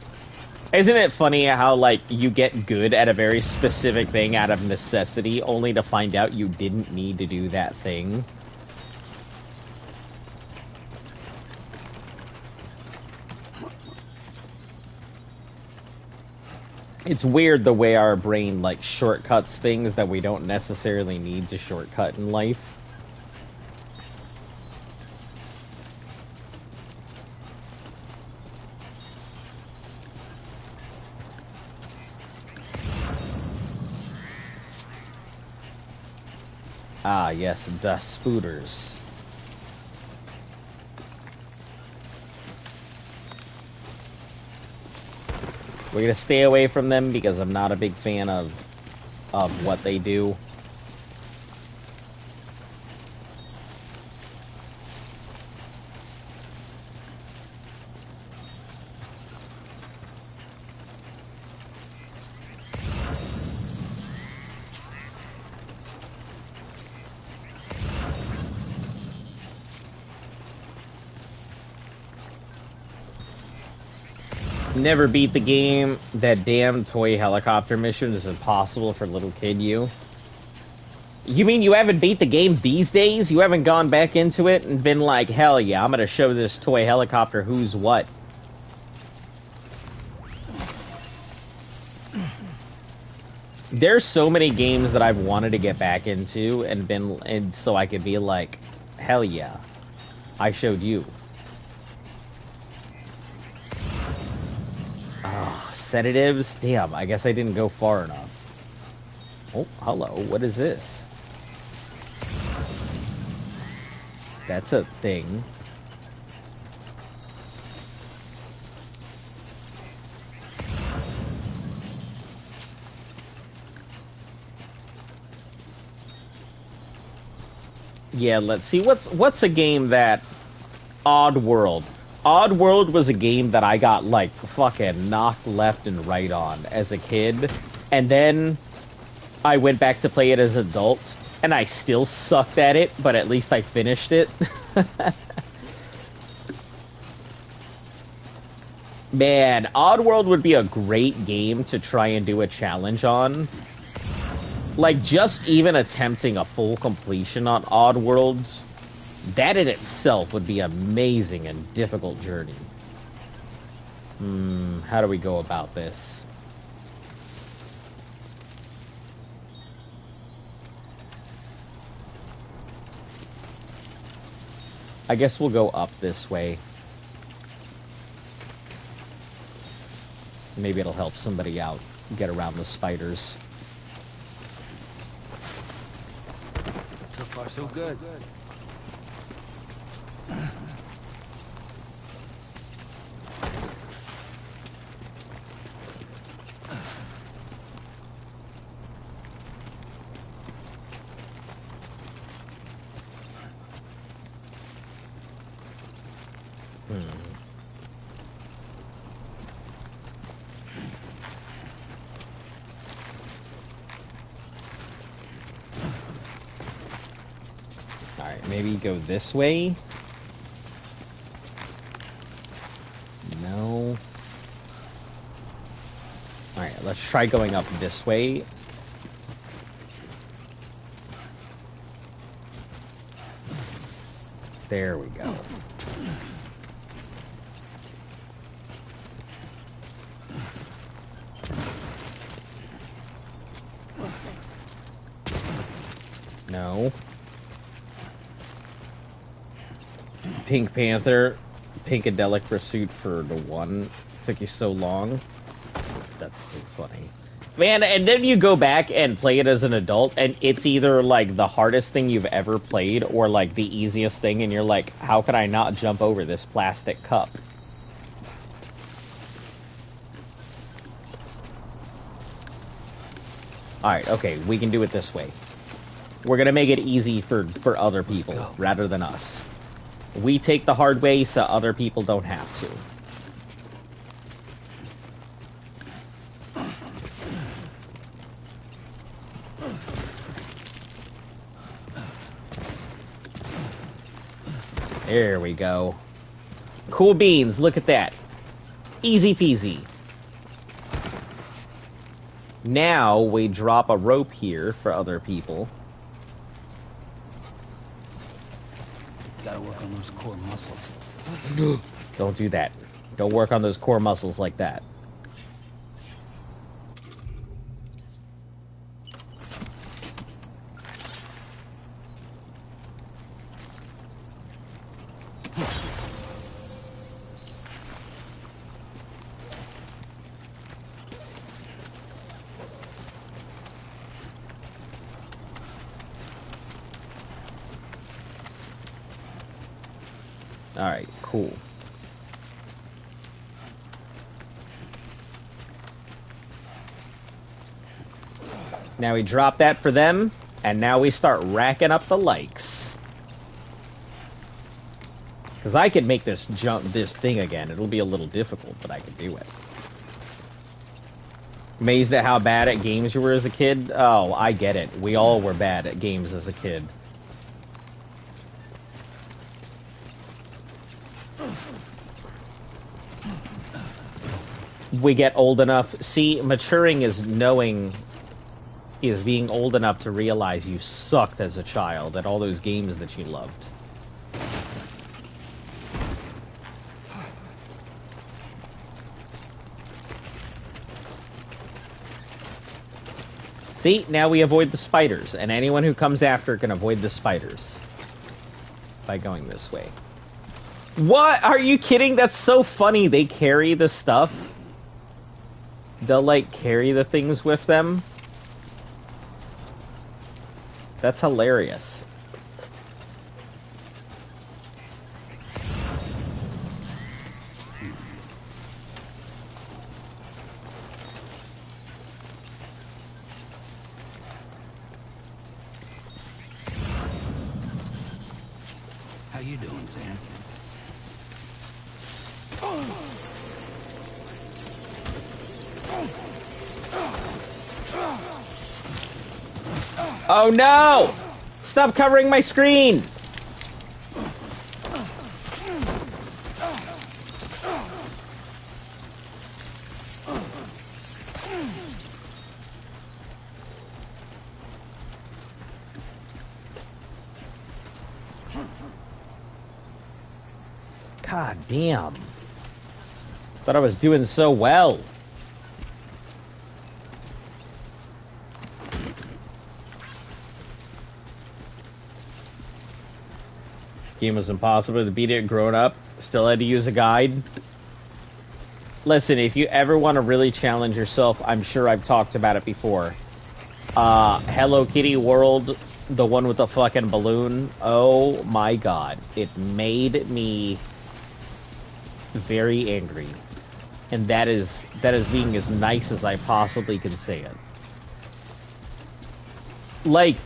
Isn't it funny how, like, you get good at a very specific thing out of necessity, only to find out you didn't need to do that thing? It's weird the way our brain, like, shortcuts things that we don't necessarily need to shortcut in life. Ah, yes, the spooters. We're gonna stay away from them because I'm not a big fan of what they do. Never beat the game. That damn toy helicopter mission is impossible for little kid you. You mean you haven't beat the game these days? You haven't gone back into it and been like, hell yeah, I'm gonna show this toy helicopter who's what? There's so many games that I've wanted to get back into and so I could be like, hell yeah, I showed you. Sedatives? Damn, I guess I didn't go far enough. Oh, hello. What is this? That's a thing. Yeah, let's see. What's a game that... Oddworld. Oddworld was a game that I got, like, fucking knocked left and right on as a kid. And then I went back to play it as an adult, and I still sucked at it, but at least I finished it. Man, Oddworld would be a great game to try and do a challenge on. Like, just even attempting a full completion on Oddworld, that in itself would be an amazing and difficult journey. How do we go about this? I guess we'll go up this way. Maybe it'll help somebody out get around the spiders. So far, so good. Alright, maybe go this way? No. Alright, let's try going up this way. There we go. No. Pink Panther, Pinkadelic Pursuit for the one took you so long. That's so funny. Man, and then you go back and play it as an adult, and it's either, like, the hardest thing you've ever played, or, like, the easiest thing, and you're like, how could I not jump over this plastic cup? Alright, okay, we can do it this way. We're gonna make it easy for other people, rather than us. We take the hard way so other people don't have to. There we go. Cool beans, look at that. Easy peasy. Now we drop a rope here for other people. Gotta work on those core muscles. Don't do that. Don't work on those core muscles like that. Alright, cool. Now we drop that for them, and now we start racking up the likes. Because I could make this thing again. It'll be a little difficult, but I could do it. Amazed at how bad at games you were as a kid? Oh, I get it. We all were bad at games as a kid. We get old enough. See, maturing is being old enough to realize you sucked as a child at all those games that you loved. See, now we avoid the spiders, and anyone who comes after can avoid the spiders by going this way. What? Are you kidding? That's so funny. They carry the stuff. They'll, like, carry the things with them. That's hilarious. How you doing, Sam? Oh no! Stop covering my screen! God damn. Thought I was doing so well. Game was impossible to beat it growing up. Still had to use a guide. Listen, if you ever want to really challenge yourself, I'm sure I've talked about it before. Hello Kitty World, the one with the fucking balloon. Oh my god. It made me very angry. And that is being as nice as I possibly can say it. Like,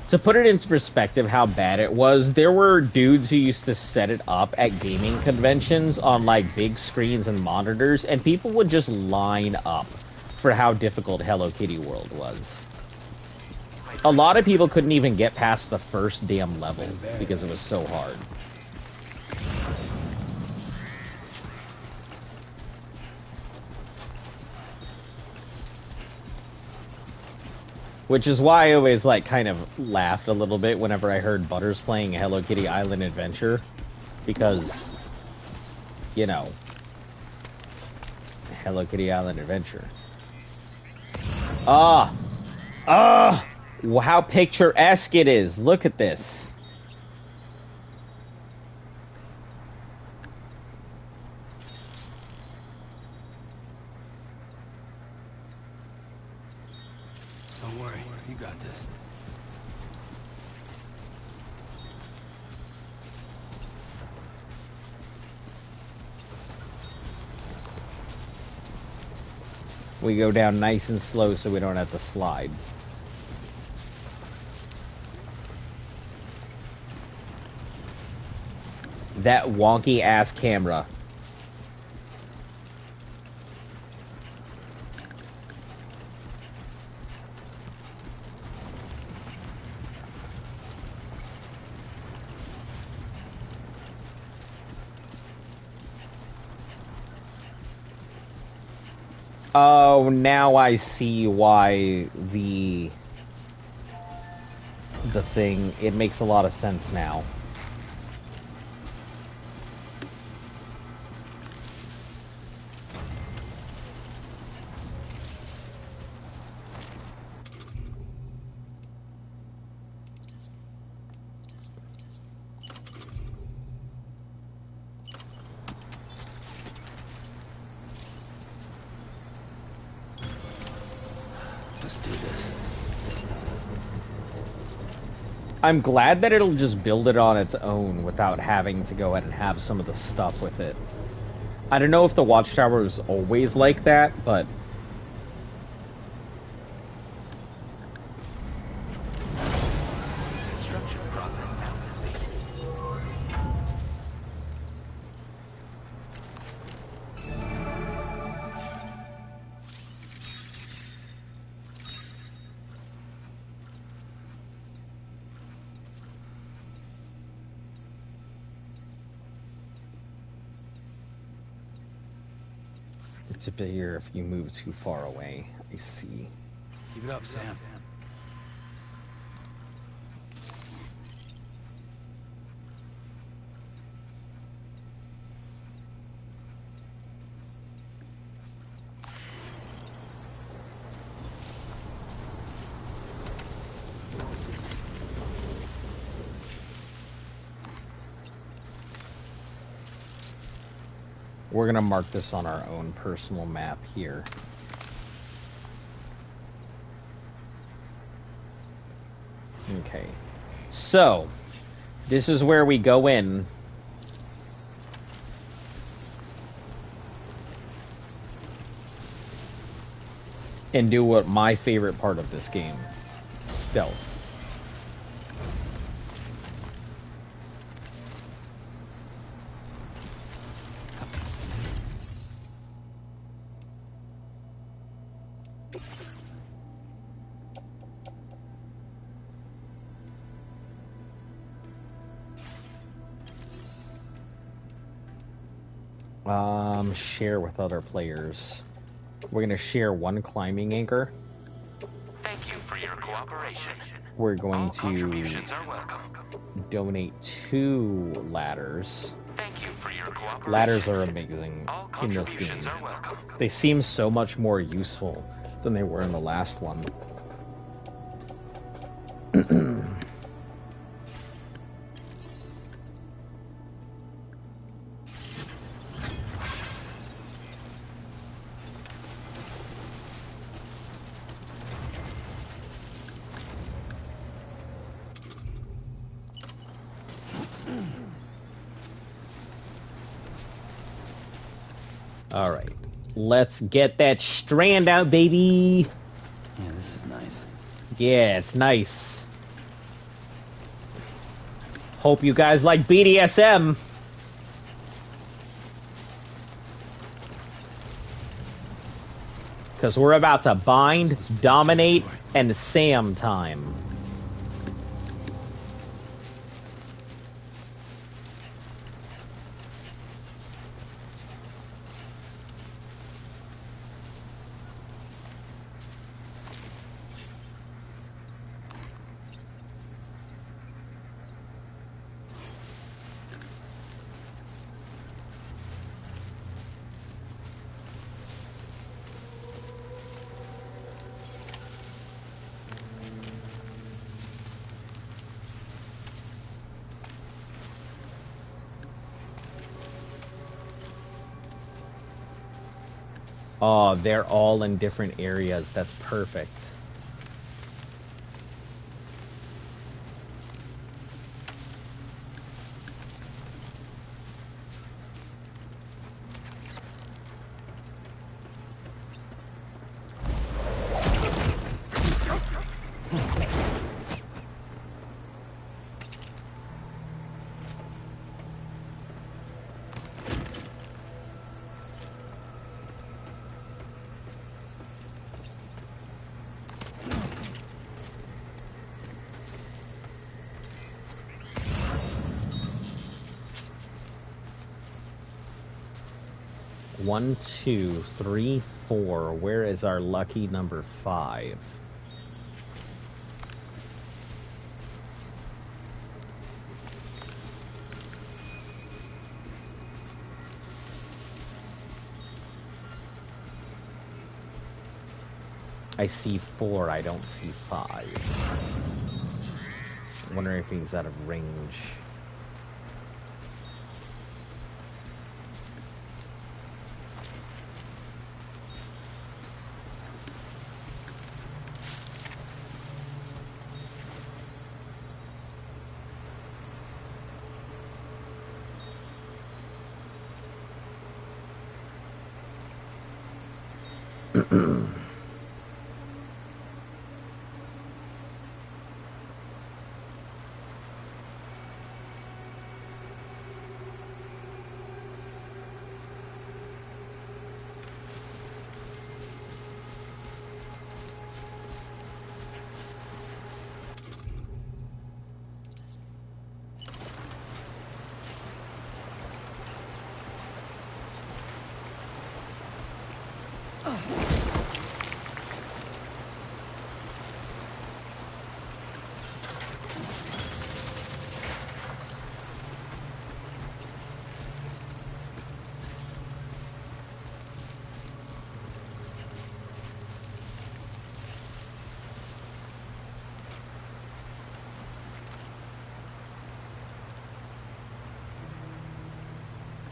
to put it into perspective how bad it was, there were dudes who used to set it up at gaming conventions on, like, big screens and monitors, and people would just line up for how difficult Hello Kitty World was. A lot of people couldn't even get past the first damn level because it was so hard. Which is why I always, like, kind of laughed a little bit whenever I heard Butters playing Hello Kitty Island Adventure. Because, you know, Hello Kitty Island Adventure. How picturesque it is. Look at this. We go down nice and slow so we don't have to slide. That wonky ass camera. Oh, now I see why the thing, it makes a lot of sense now. Let's do this. I'm glad that it'll just build it on its own without having to go ahead and have some of the stuff with it. I don't know if the Watchtower is always like that, but... Construction process now complete. It's up here if you move too far away. I see. Keep it up, Sam. We're gonna mark this on our own personal map here. Okay. So, this is where we go in. And do what my favorite part of this game. Stealth. Share with other players. We're gonna share one climbing anchor. Thank you for your cooperation. We're going All to contributions are welcome. donate 2 ladders. Thank you for your cooperation. Ladders are amazing All in this game. contributions are welcome. They seem so much more useful than they were in the last one. All right, let's get that strand out, baby. Yeah, this is nice. Yeah, it's nice. Hope you guys like BDSM. Because we're about to bind, dominate, and Sam time. Oh, they're all in different areas. That's perfect. 1, 2, 3, 4. Where is our lucky number 5? I see 4, I don't see 5. I'm wondering if he's out of range.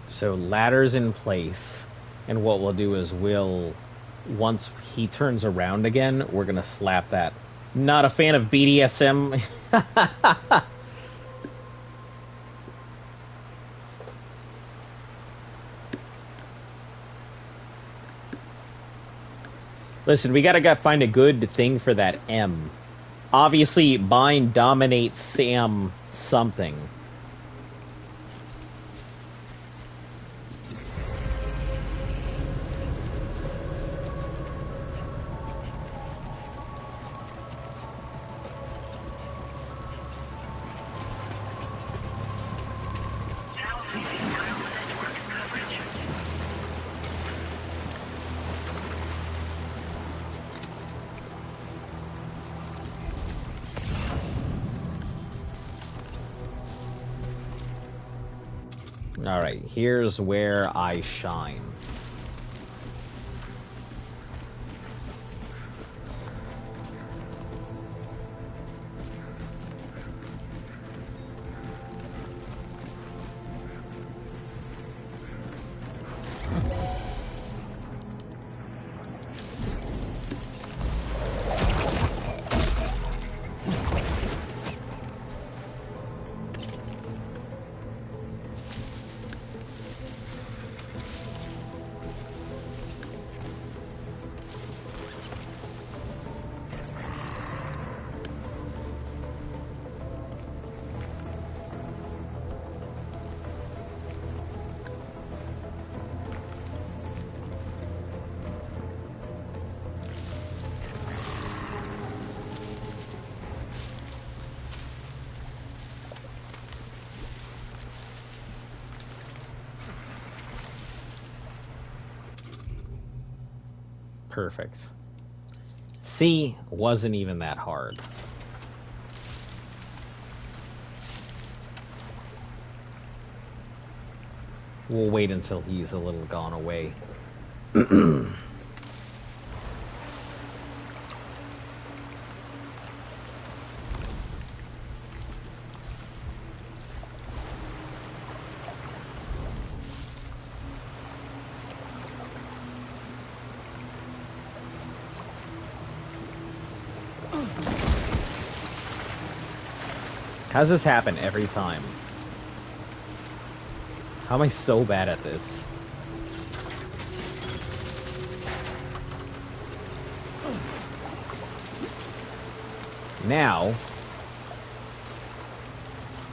So ladder's in place, and what we'll do is once he turns around again, we're gonna slap that. Not a fan of BDSM. Listen, we gotta find a good thing for that M. Obviously, bind, dominate, Sam, something. Alright, here's where I shine. Perfect. C wasn't even that hard. We'll wait until he's a little gone away. How's this happen every time? How am I so bad at this? Now,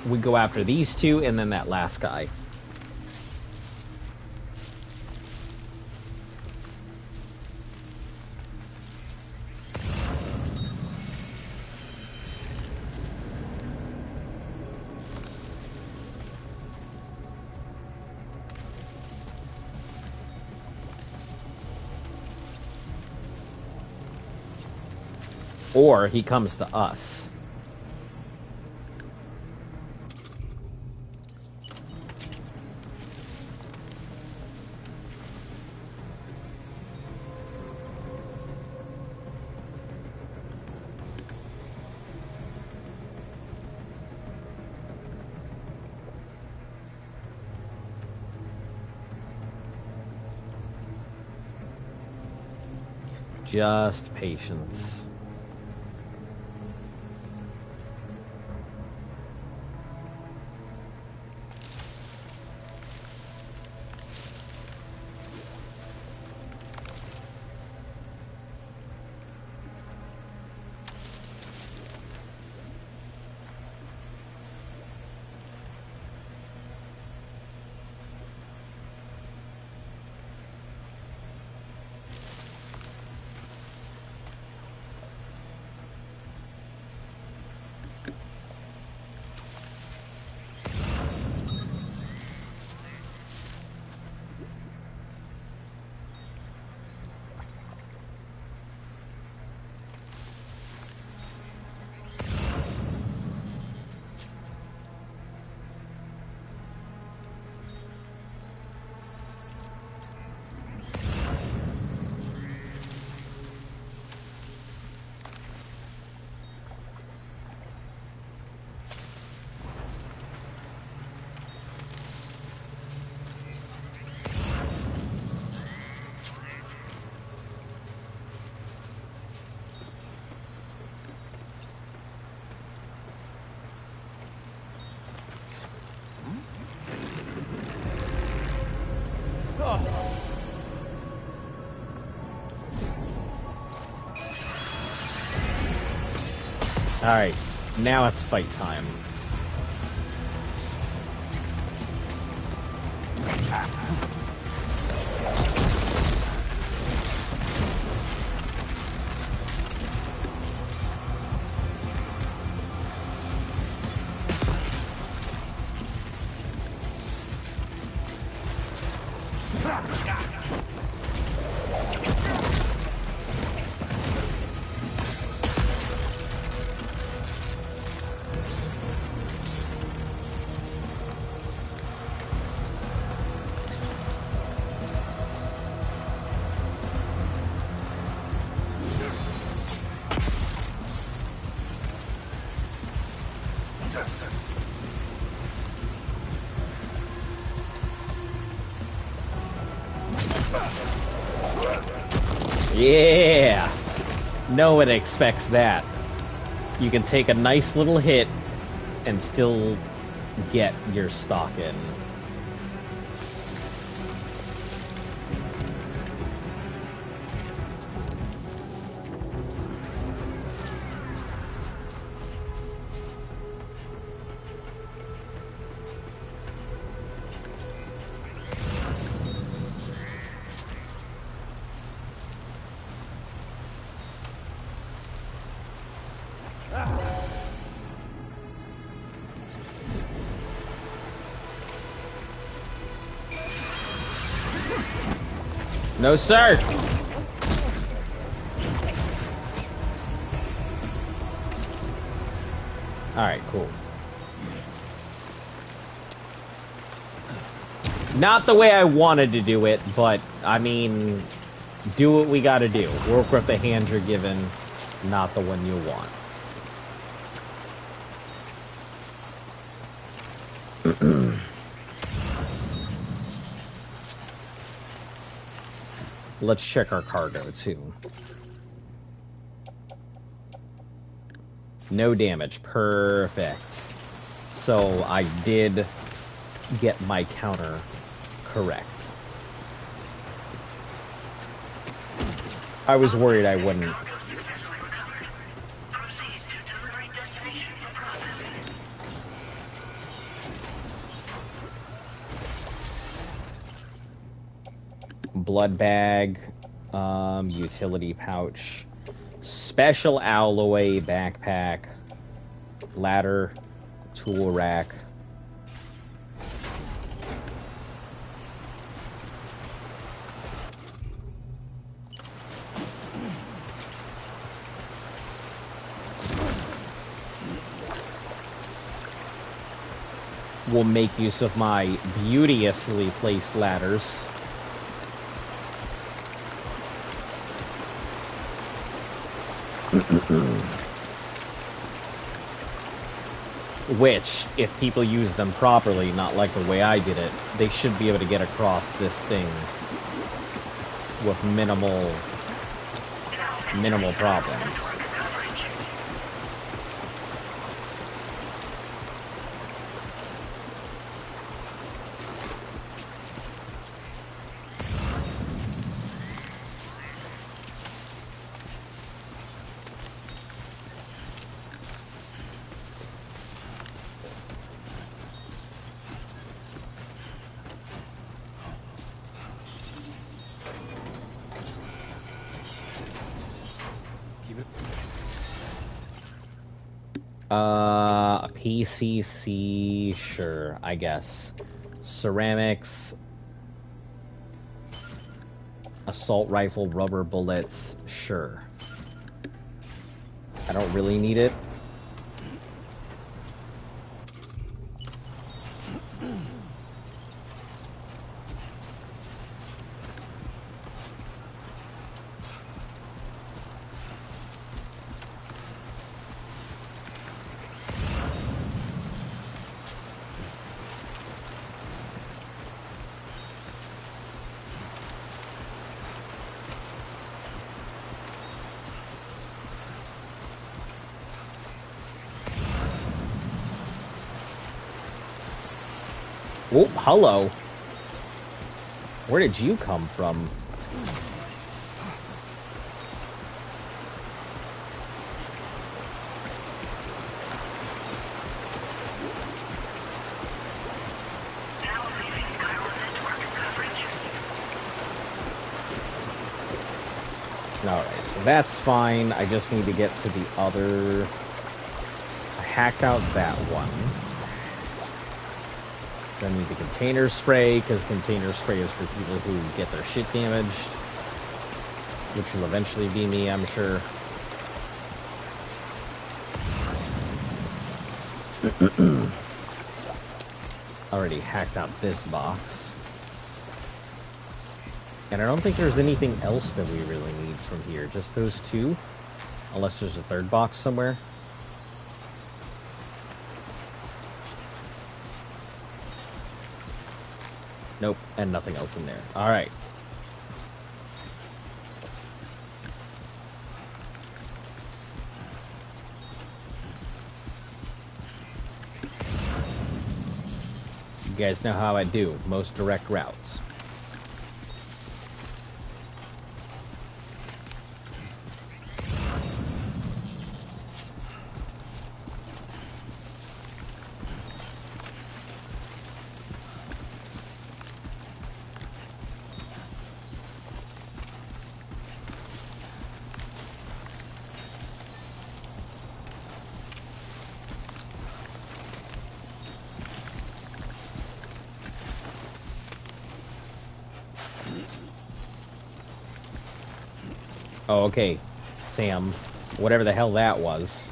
we go after these two and then that last guy. Or he comes to us. Just patience. Alright, now it's fight time. Yeah! No one expects that. You can take a nice little hit and still get your stock in. No, sir! Alright, cool. Not the way I wanted to do it, but, I mean, do what we gotta do. Work with the hand you're given, not the one you want. Let's check our cargo, too. No damage. Perfect. So, I did get my counter correct. I was worried I wouldn't. Cargo successfully recovered. Proceed to delivery destination for processing. Blood bag, utility pouch, special alloy backpack, ladder, tool rack. will make use of my beauteously placed ladders. Which, if people use them properly, not like the way I did it, they should be able to get across this thing with minimal problems. A PCC, sure, I guess. Ceramics, assault rifle, rubber bullets, sure. I don't really need it. Oh, hello. Where did you come from? Alright, so that's fine. I just need to get to the other... I hacked out that one. Then need the container spray, because container spray is for people who get their shit damaged. Which will eventually be me, I'm sure. Already hacked out this box. And I don't think there's anything else that we really need from here. Just those two. Unless there's a third box somewhere. Nope, and nothing else in there. Alright. You guys know how I do. Most direct routes. Oh, okay, Sam. Whatever the hell that was.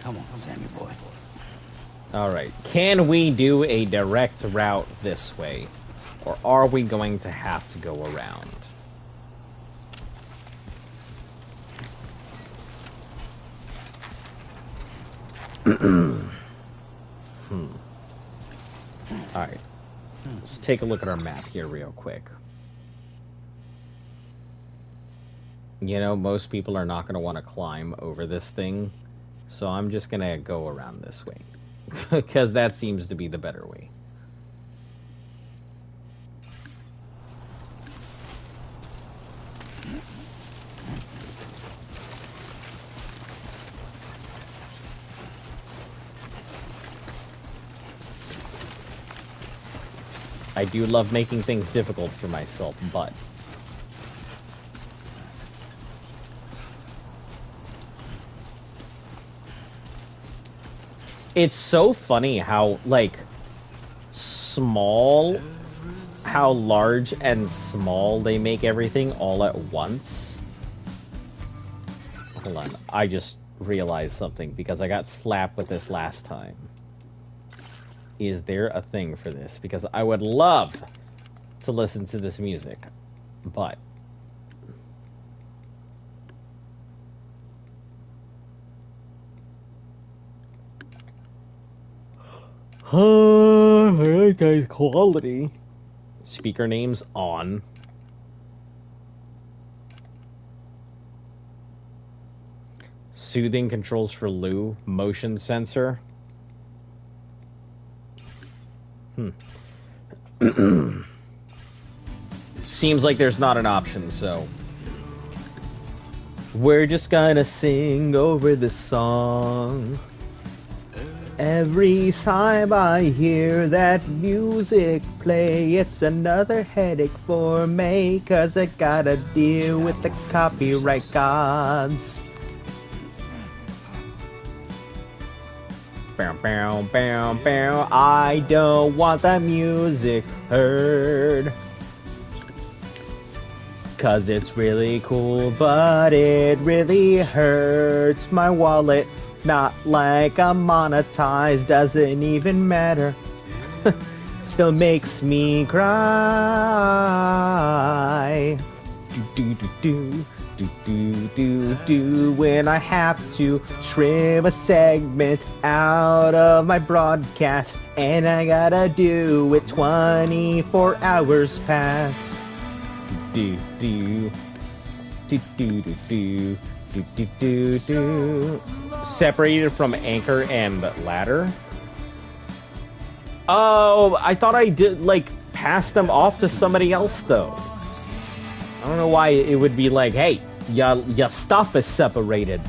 Come on, Sammy boy. Alright, can we do a direct route this way? Or are we going to have to go around? Alright, let's take a look at our map here real quick. You know, most people are not going to want to climb over this thing. So I'm just gonna go around this way. Because that seems to be the better way. I do love making things difficult for myself, but... It's so funny how, like, how large and small they make everything all at once. Hold on, I just realized something because I got slapped with this last time. Is there a thing for this? Because I would love to listen to this music, but... Alright guys, quality. Speaker names on. Soothing controls for Lou. Motion sensor. Seems like there's not an option, so... We're just gonna sing over this song. Every time I hear that music play, it's another headache for me, 'cause I gotta deal with the copyright gods. Bow, bow, bow, bow. I don't want the music heard, 'cause it's really cool, but it really hurts my wallet. Not like I'm monetized, doesn't even matter. Still makes me cry. Do do do do do do do when I have to trim a segment out of my broadcast, and I gotta do it 24 hours past. Do do do do do do do do do do. Separated from anchor and ladder. Oh, I thought I did, like, pass them off to somebody else, though. I don't know why it would be like, hey, your stuff is separated.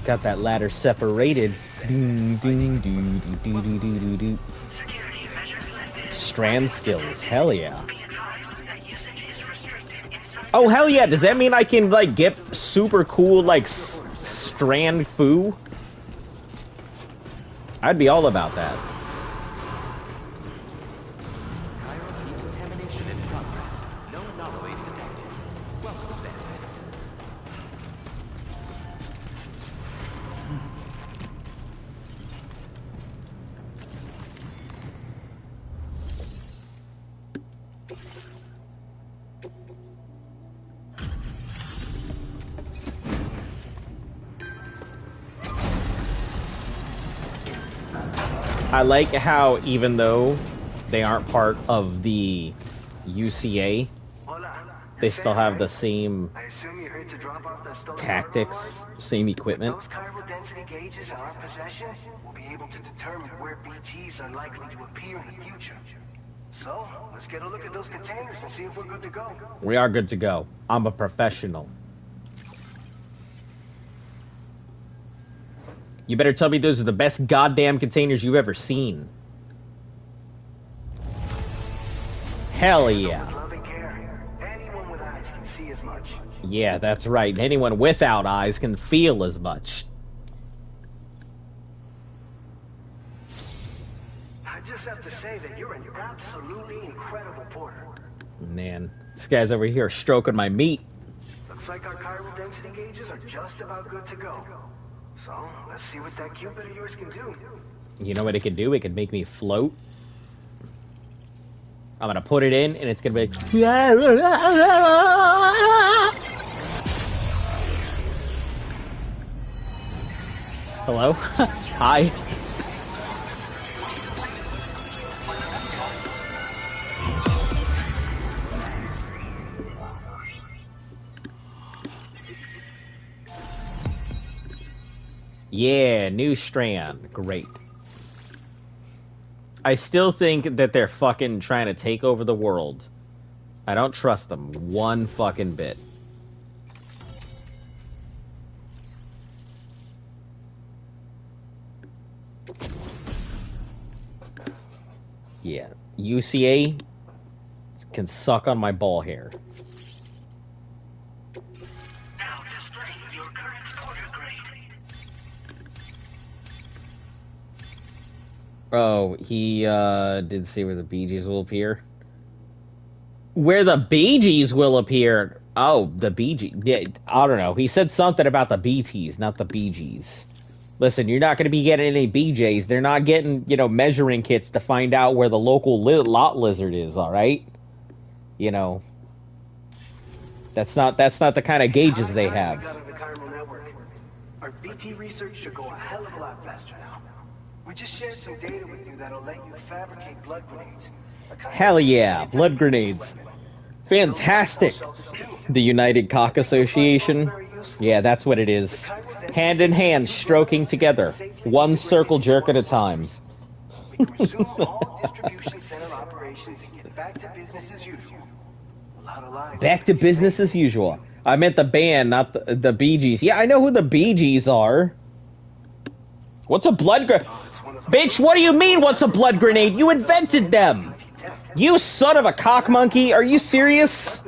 Got that ladder separated. Ding, ding, doo, doo, doo, doo, doo, doo, doo. Strand skills, hell yeah. Oh, hell yeah, does that mean I can, like, get super cool, like, strand foo? I'd be all about that. Decontamination in progress. No anomalies detected. Welcome, Sam. I like how, even though they aren't part of the UCA, they still have the same tactics, same equipment. Those chiral density gauges in our possession will be able to determine where BGs are likely to appear in the future. So, let's get a look at those containers and see if we're good to go. We are good to go. I'm a professional. You better tell me those are the best goddamn containers you've ever seen. Hell yeah. Anyone with eyes can see as much. Yeah, that's right. Anyone without eyes can feel as much. I just have to say that you're an absolutely incredible porter. Man, this guy's over here stroking my meat. Looks like our chiral density gauges are just about good to go. So, let's see what that Cupid of yours can do. You know what it can do? It can make me float. I'm gonna put it in, and it's gonna be like... Hello? Hi. Yeah, new strand. Great. I still think that they're fucking trying to take over the world. I don't trust them one fucking bit. Yeah, UCA can suck on my ball hair. Now displaying your current order grade. Oh, he did say where the Bee Gees will appear. Where the Bee Gees will appear? Oh, the Bee Gees. Yeah, I don't know. He said something about the BTs, not the Bee Gees. Listen, you're not going to be getting any BJs. They're not getting, measuring kits to find out where the local lot lizard is, all right? You know, that's not the kind of gauges they have. We got on the chiral network. Our BT research should go a hell of a lot faster now. We just shared some data with you that'll let you fabricate blood grenades. Hell yeah, blood grenades. Fantastic. The United Cock Association. Yeah, that's what it is. Hand in hand, stroking together. One circle jerk at a time. We can resume all distribution center operations and get back to business as usual. A lot of lives. Back to business as usual. I meant the band, not the Bee Gees. Yeah, I know who the Bee Gees are. What's a blood grenade? Bitch, what do you mean, what's a blood grenade? You invented them! You son of a cock monkey, are you serious?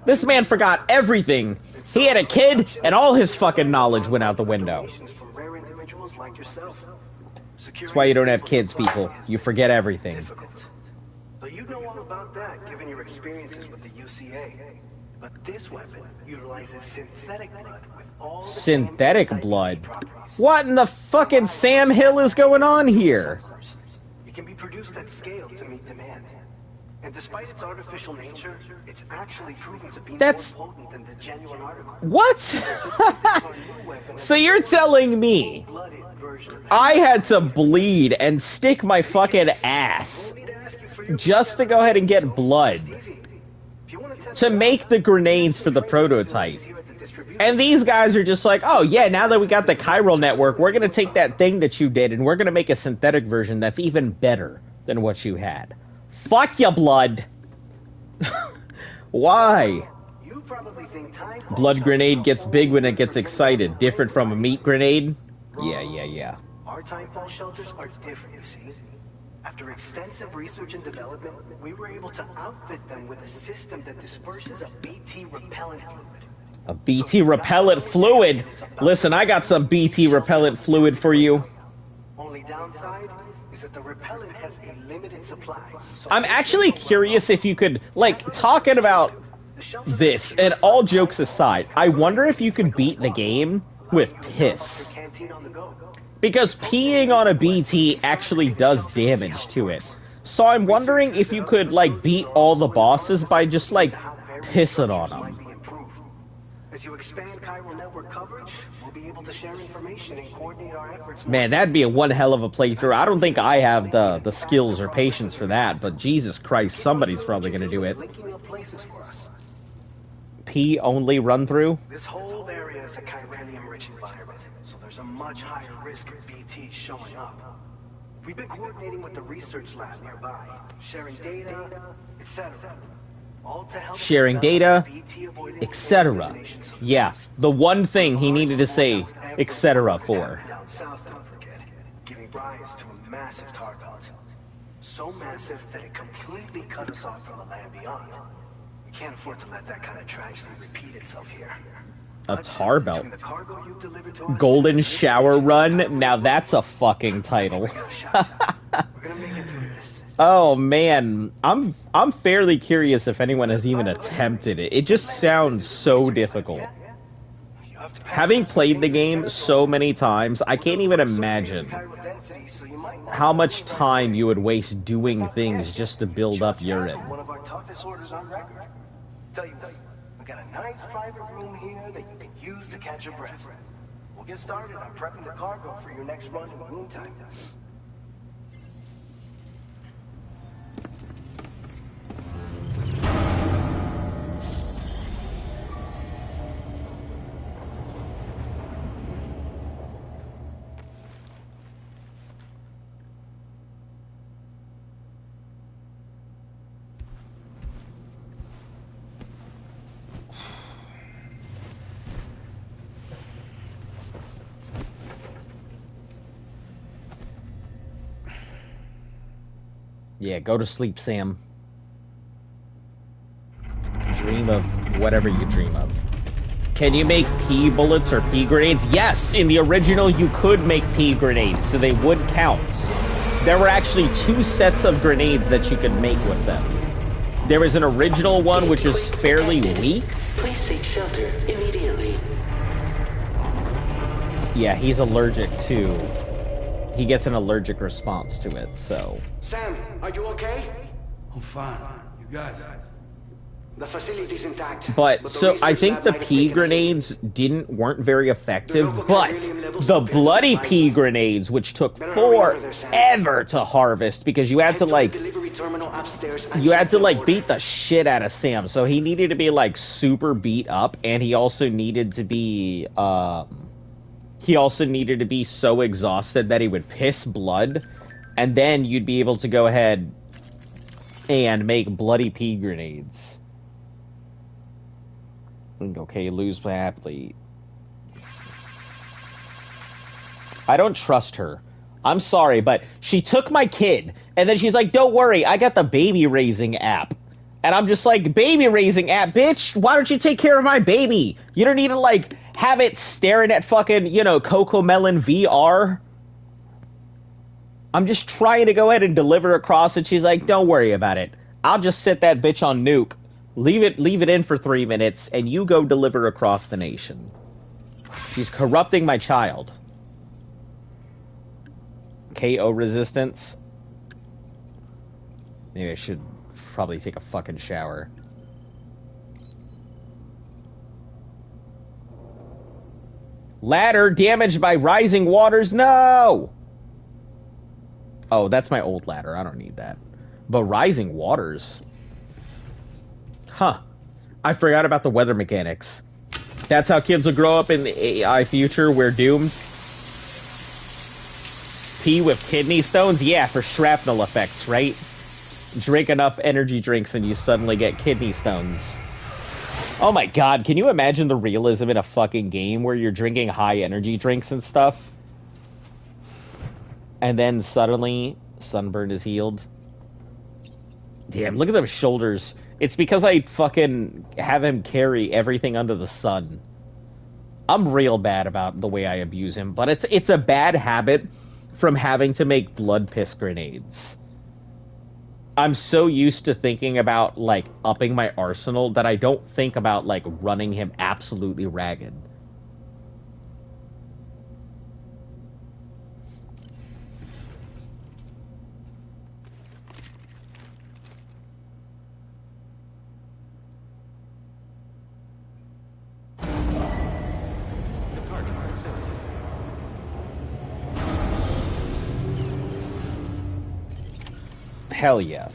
This man forgot everything. He had a kid, and all his fucking knowledge went out the window. That's why you don't have kids, people. You forget everything. But you know all about that, given your experiences with the UCA. But this weapon utilizes synthetic blood with all the synthetic blood? What in the fucking Sam Hill is going on here? It can be produced at scale to meet demand. And despite its artificial nature, it's actually proven to be more potent than the genuine article. What? So you're telling me I had to bleed and stick my fucking ass just to go ahead and get blood to make the grenades for the prototype? And these guys are just like, oh yeah, now that we got the chiral network, we're going to take that thing that you did and we're going to make a synthetic version that's even better than what you had. Fuck ya, blood. Why? Blood grenade gets big when it gets excited. Different from a meat grenade? Yeah. Our timefall shelters are different, you see. After extensive research and development, we were able to outfit them with a system that disperses a BT repellent fluid. A BT repellent fluid? Listen, I got some BT repellent fluid for you. Only downside is that the repellent has a limited supply. So I'm actually curious if you could, talking about this, and all jokes aside, I wonder if you could beat the game with piss. Because peeing on a BT actually does damage to it. So I'm wondering if you could, beat all the bosses by just, pissing on them. As you expand chiral network coverage, we'll be able to share information and coordinate our efforts. Man, that'd be a one hell of a playthrough. I don't think I have the skills or patience for that, but Jesus Christ, somebody's probably going to do it. Pee only run through? This whole area is a chiranium-rich environment, so there's a much higher risk of BTs showing up. We've been coordinating with the research lab nearby, sharing data, etc. Sharing data, etc. Yeah, the one thing he needed to say etc. for. Down south, don't forget, giving rise to a massive tar belt. So massive that it completely cut us off from the land beyond. We can't afford to let that kind of tragedy repeat itself here. A tar belt. Golden Shower Run? Now that's a fucking title. We're gonna make it through this. Oh man, I'm fairly curious if anyone has even attempted it. It just sounds so difficult. Having played the game so many times, I can't even imagine how much time you would waste doing things just to build up urine. One of our toughest orders on record. Tell you what, we got a nice private room here that you can use to catch your breath. We'll get started on prepping the cargo for your next run in the meantime. Yeah, go to sleep, Sam. Dream of whatever you dream of. Can you make pea bullets or pea grenades? Yes! In the original, you could make pea grenades, so they would count. There were actually 2 sets of grenades that you could make with them. There was an original one, which is fairly weak. Please seek shelter immediately. Yeah, he's allergic to... He gets an allergic response to it, so... Sam, are you okay? I'm fine. You guys? The facility's intact. But so I think the pea grenades weren't very effective, but the bloody pea grenades, which took forever to harvest, because you had to like beat the shit out of Sam. So he needed to be like super beat up, and he also needed to be so exhausted that he would piss blood, and then you'd be able to go ahead and make bloody pea grenades. Okay, lose happily. I don't trust her. I'm sorry, but she took my kid, and then she's like, don't worry, I got the baby raising app. And I'm just like, baby raising app, bitch? Why don't you take care of my baby? You don't need to, like, have it staring at fucking, you know, Cocomelon VR. I'm just trying to go ahead and deliver across, and she's like, don't worry about it. I'll just set that bitch on nuke. Leave it in for 3 minutes, and you go deliver across the nation. She's corrupting my child. KO resistance. Maybe I should probably take a fucking shower. Ladder damaged by rising waters. No! Oh, that's my old ladder. I don't need that. But rising waters... Huh. I forgot about the weather mechanics. That's how kids will grow up in the AI future. We're doomed. Pee with kidney stones? Yeah, for shrapnel effects, right? Drink enough energy drinks and you suddenly get kidney stones. Oh my god, can you imagine the realism in a fucking game where you're drinking high energy drinks and stuff? And then suddenly, sunburn is healed. Damn, look at those shoulders. It's because I fucking have him carry everything under the sun. I'm real bad about the way I abuse him, but it's a bad habit from having to make blood piss grenades. I'm so used to thinking about, like, upping my arsenal that I don't think about, like, running him absolutely ragged. Hell yeah.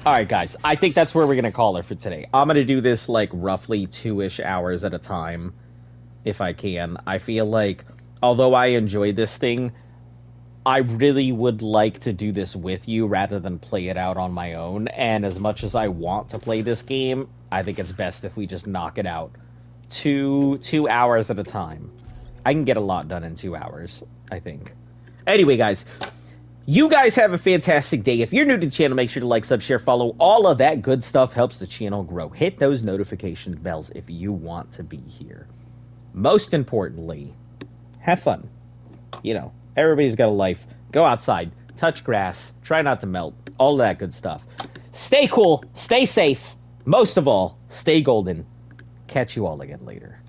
Alright, guys. I think that's where we're going to call it for today. I'm going to do this, like, roughly 2-ish hours at a time, if I can. I feel like, although I enjoy this thing, I really would like to do this with you rather than play it out on my own. And as much as I want to play this game, I think it's best if we just knock it out 2 hours at a time. I can get a lot done in 2 hours, I think. Anyway, guys... You guys have a fantastic day. If you're new to the channel, make sure to like, sub, share, follow. All of that good stuff helps the channel grow. Hit those notification bells if you want to be here. Most importantly, have fun. You know, everybody's got a life. Go outside. Touch grass. Try not to melt. All that good stuff. Stay cool. Stay safe. Most of all, stay golden. Catch you all again later.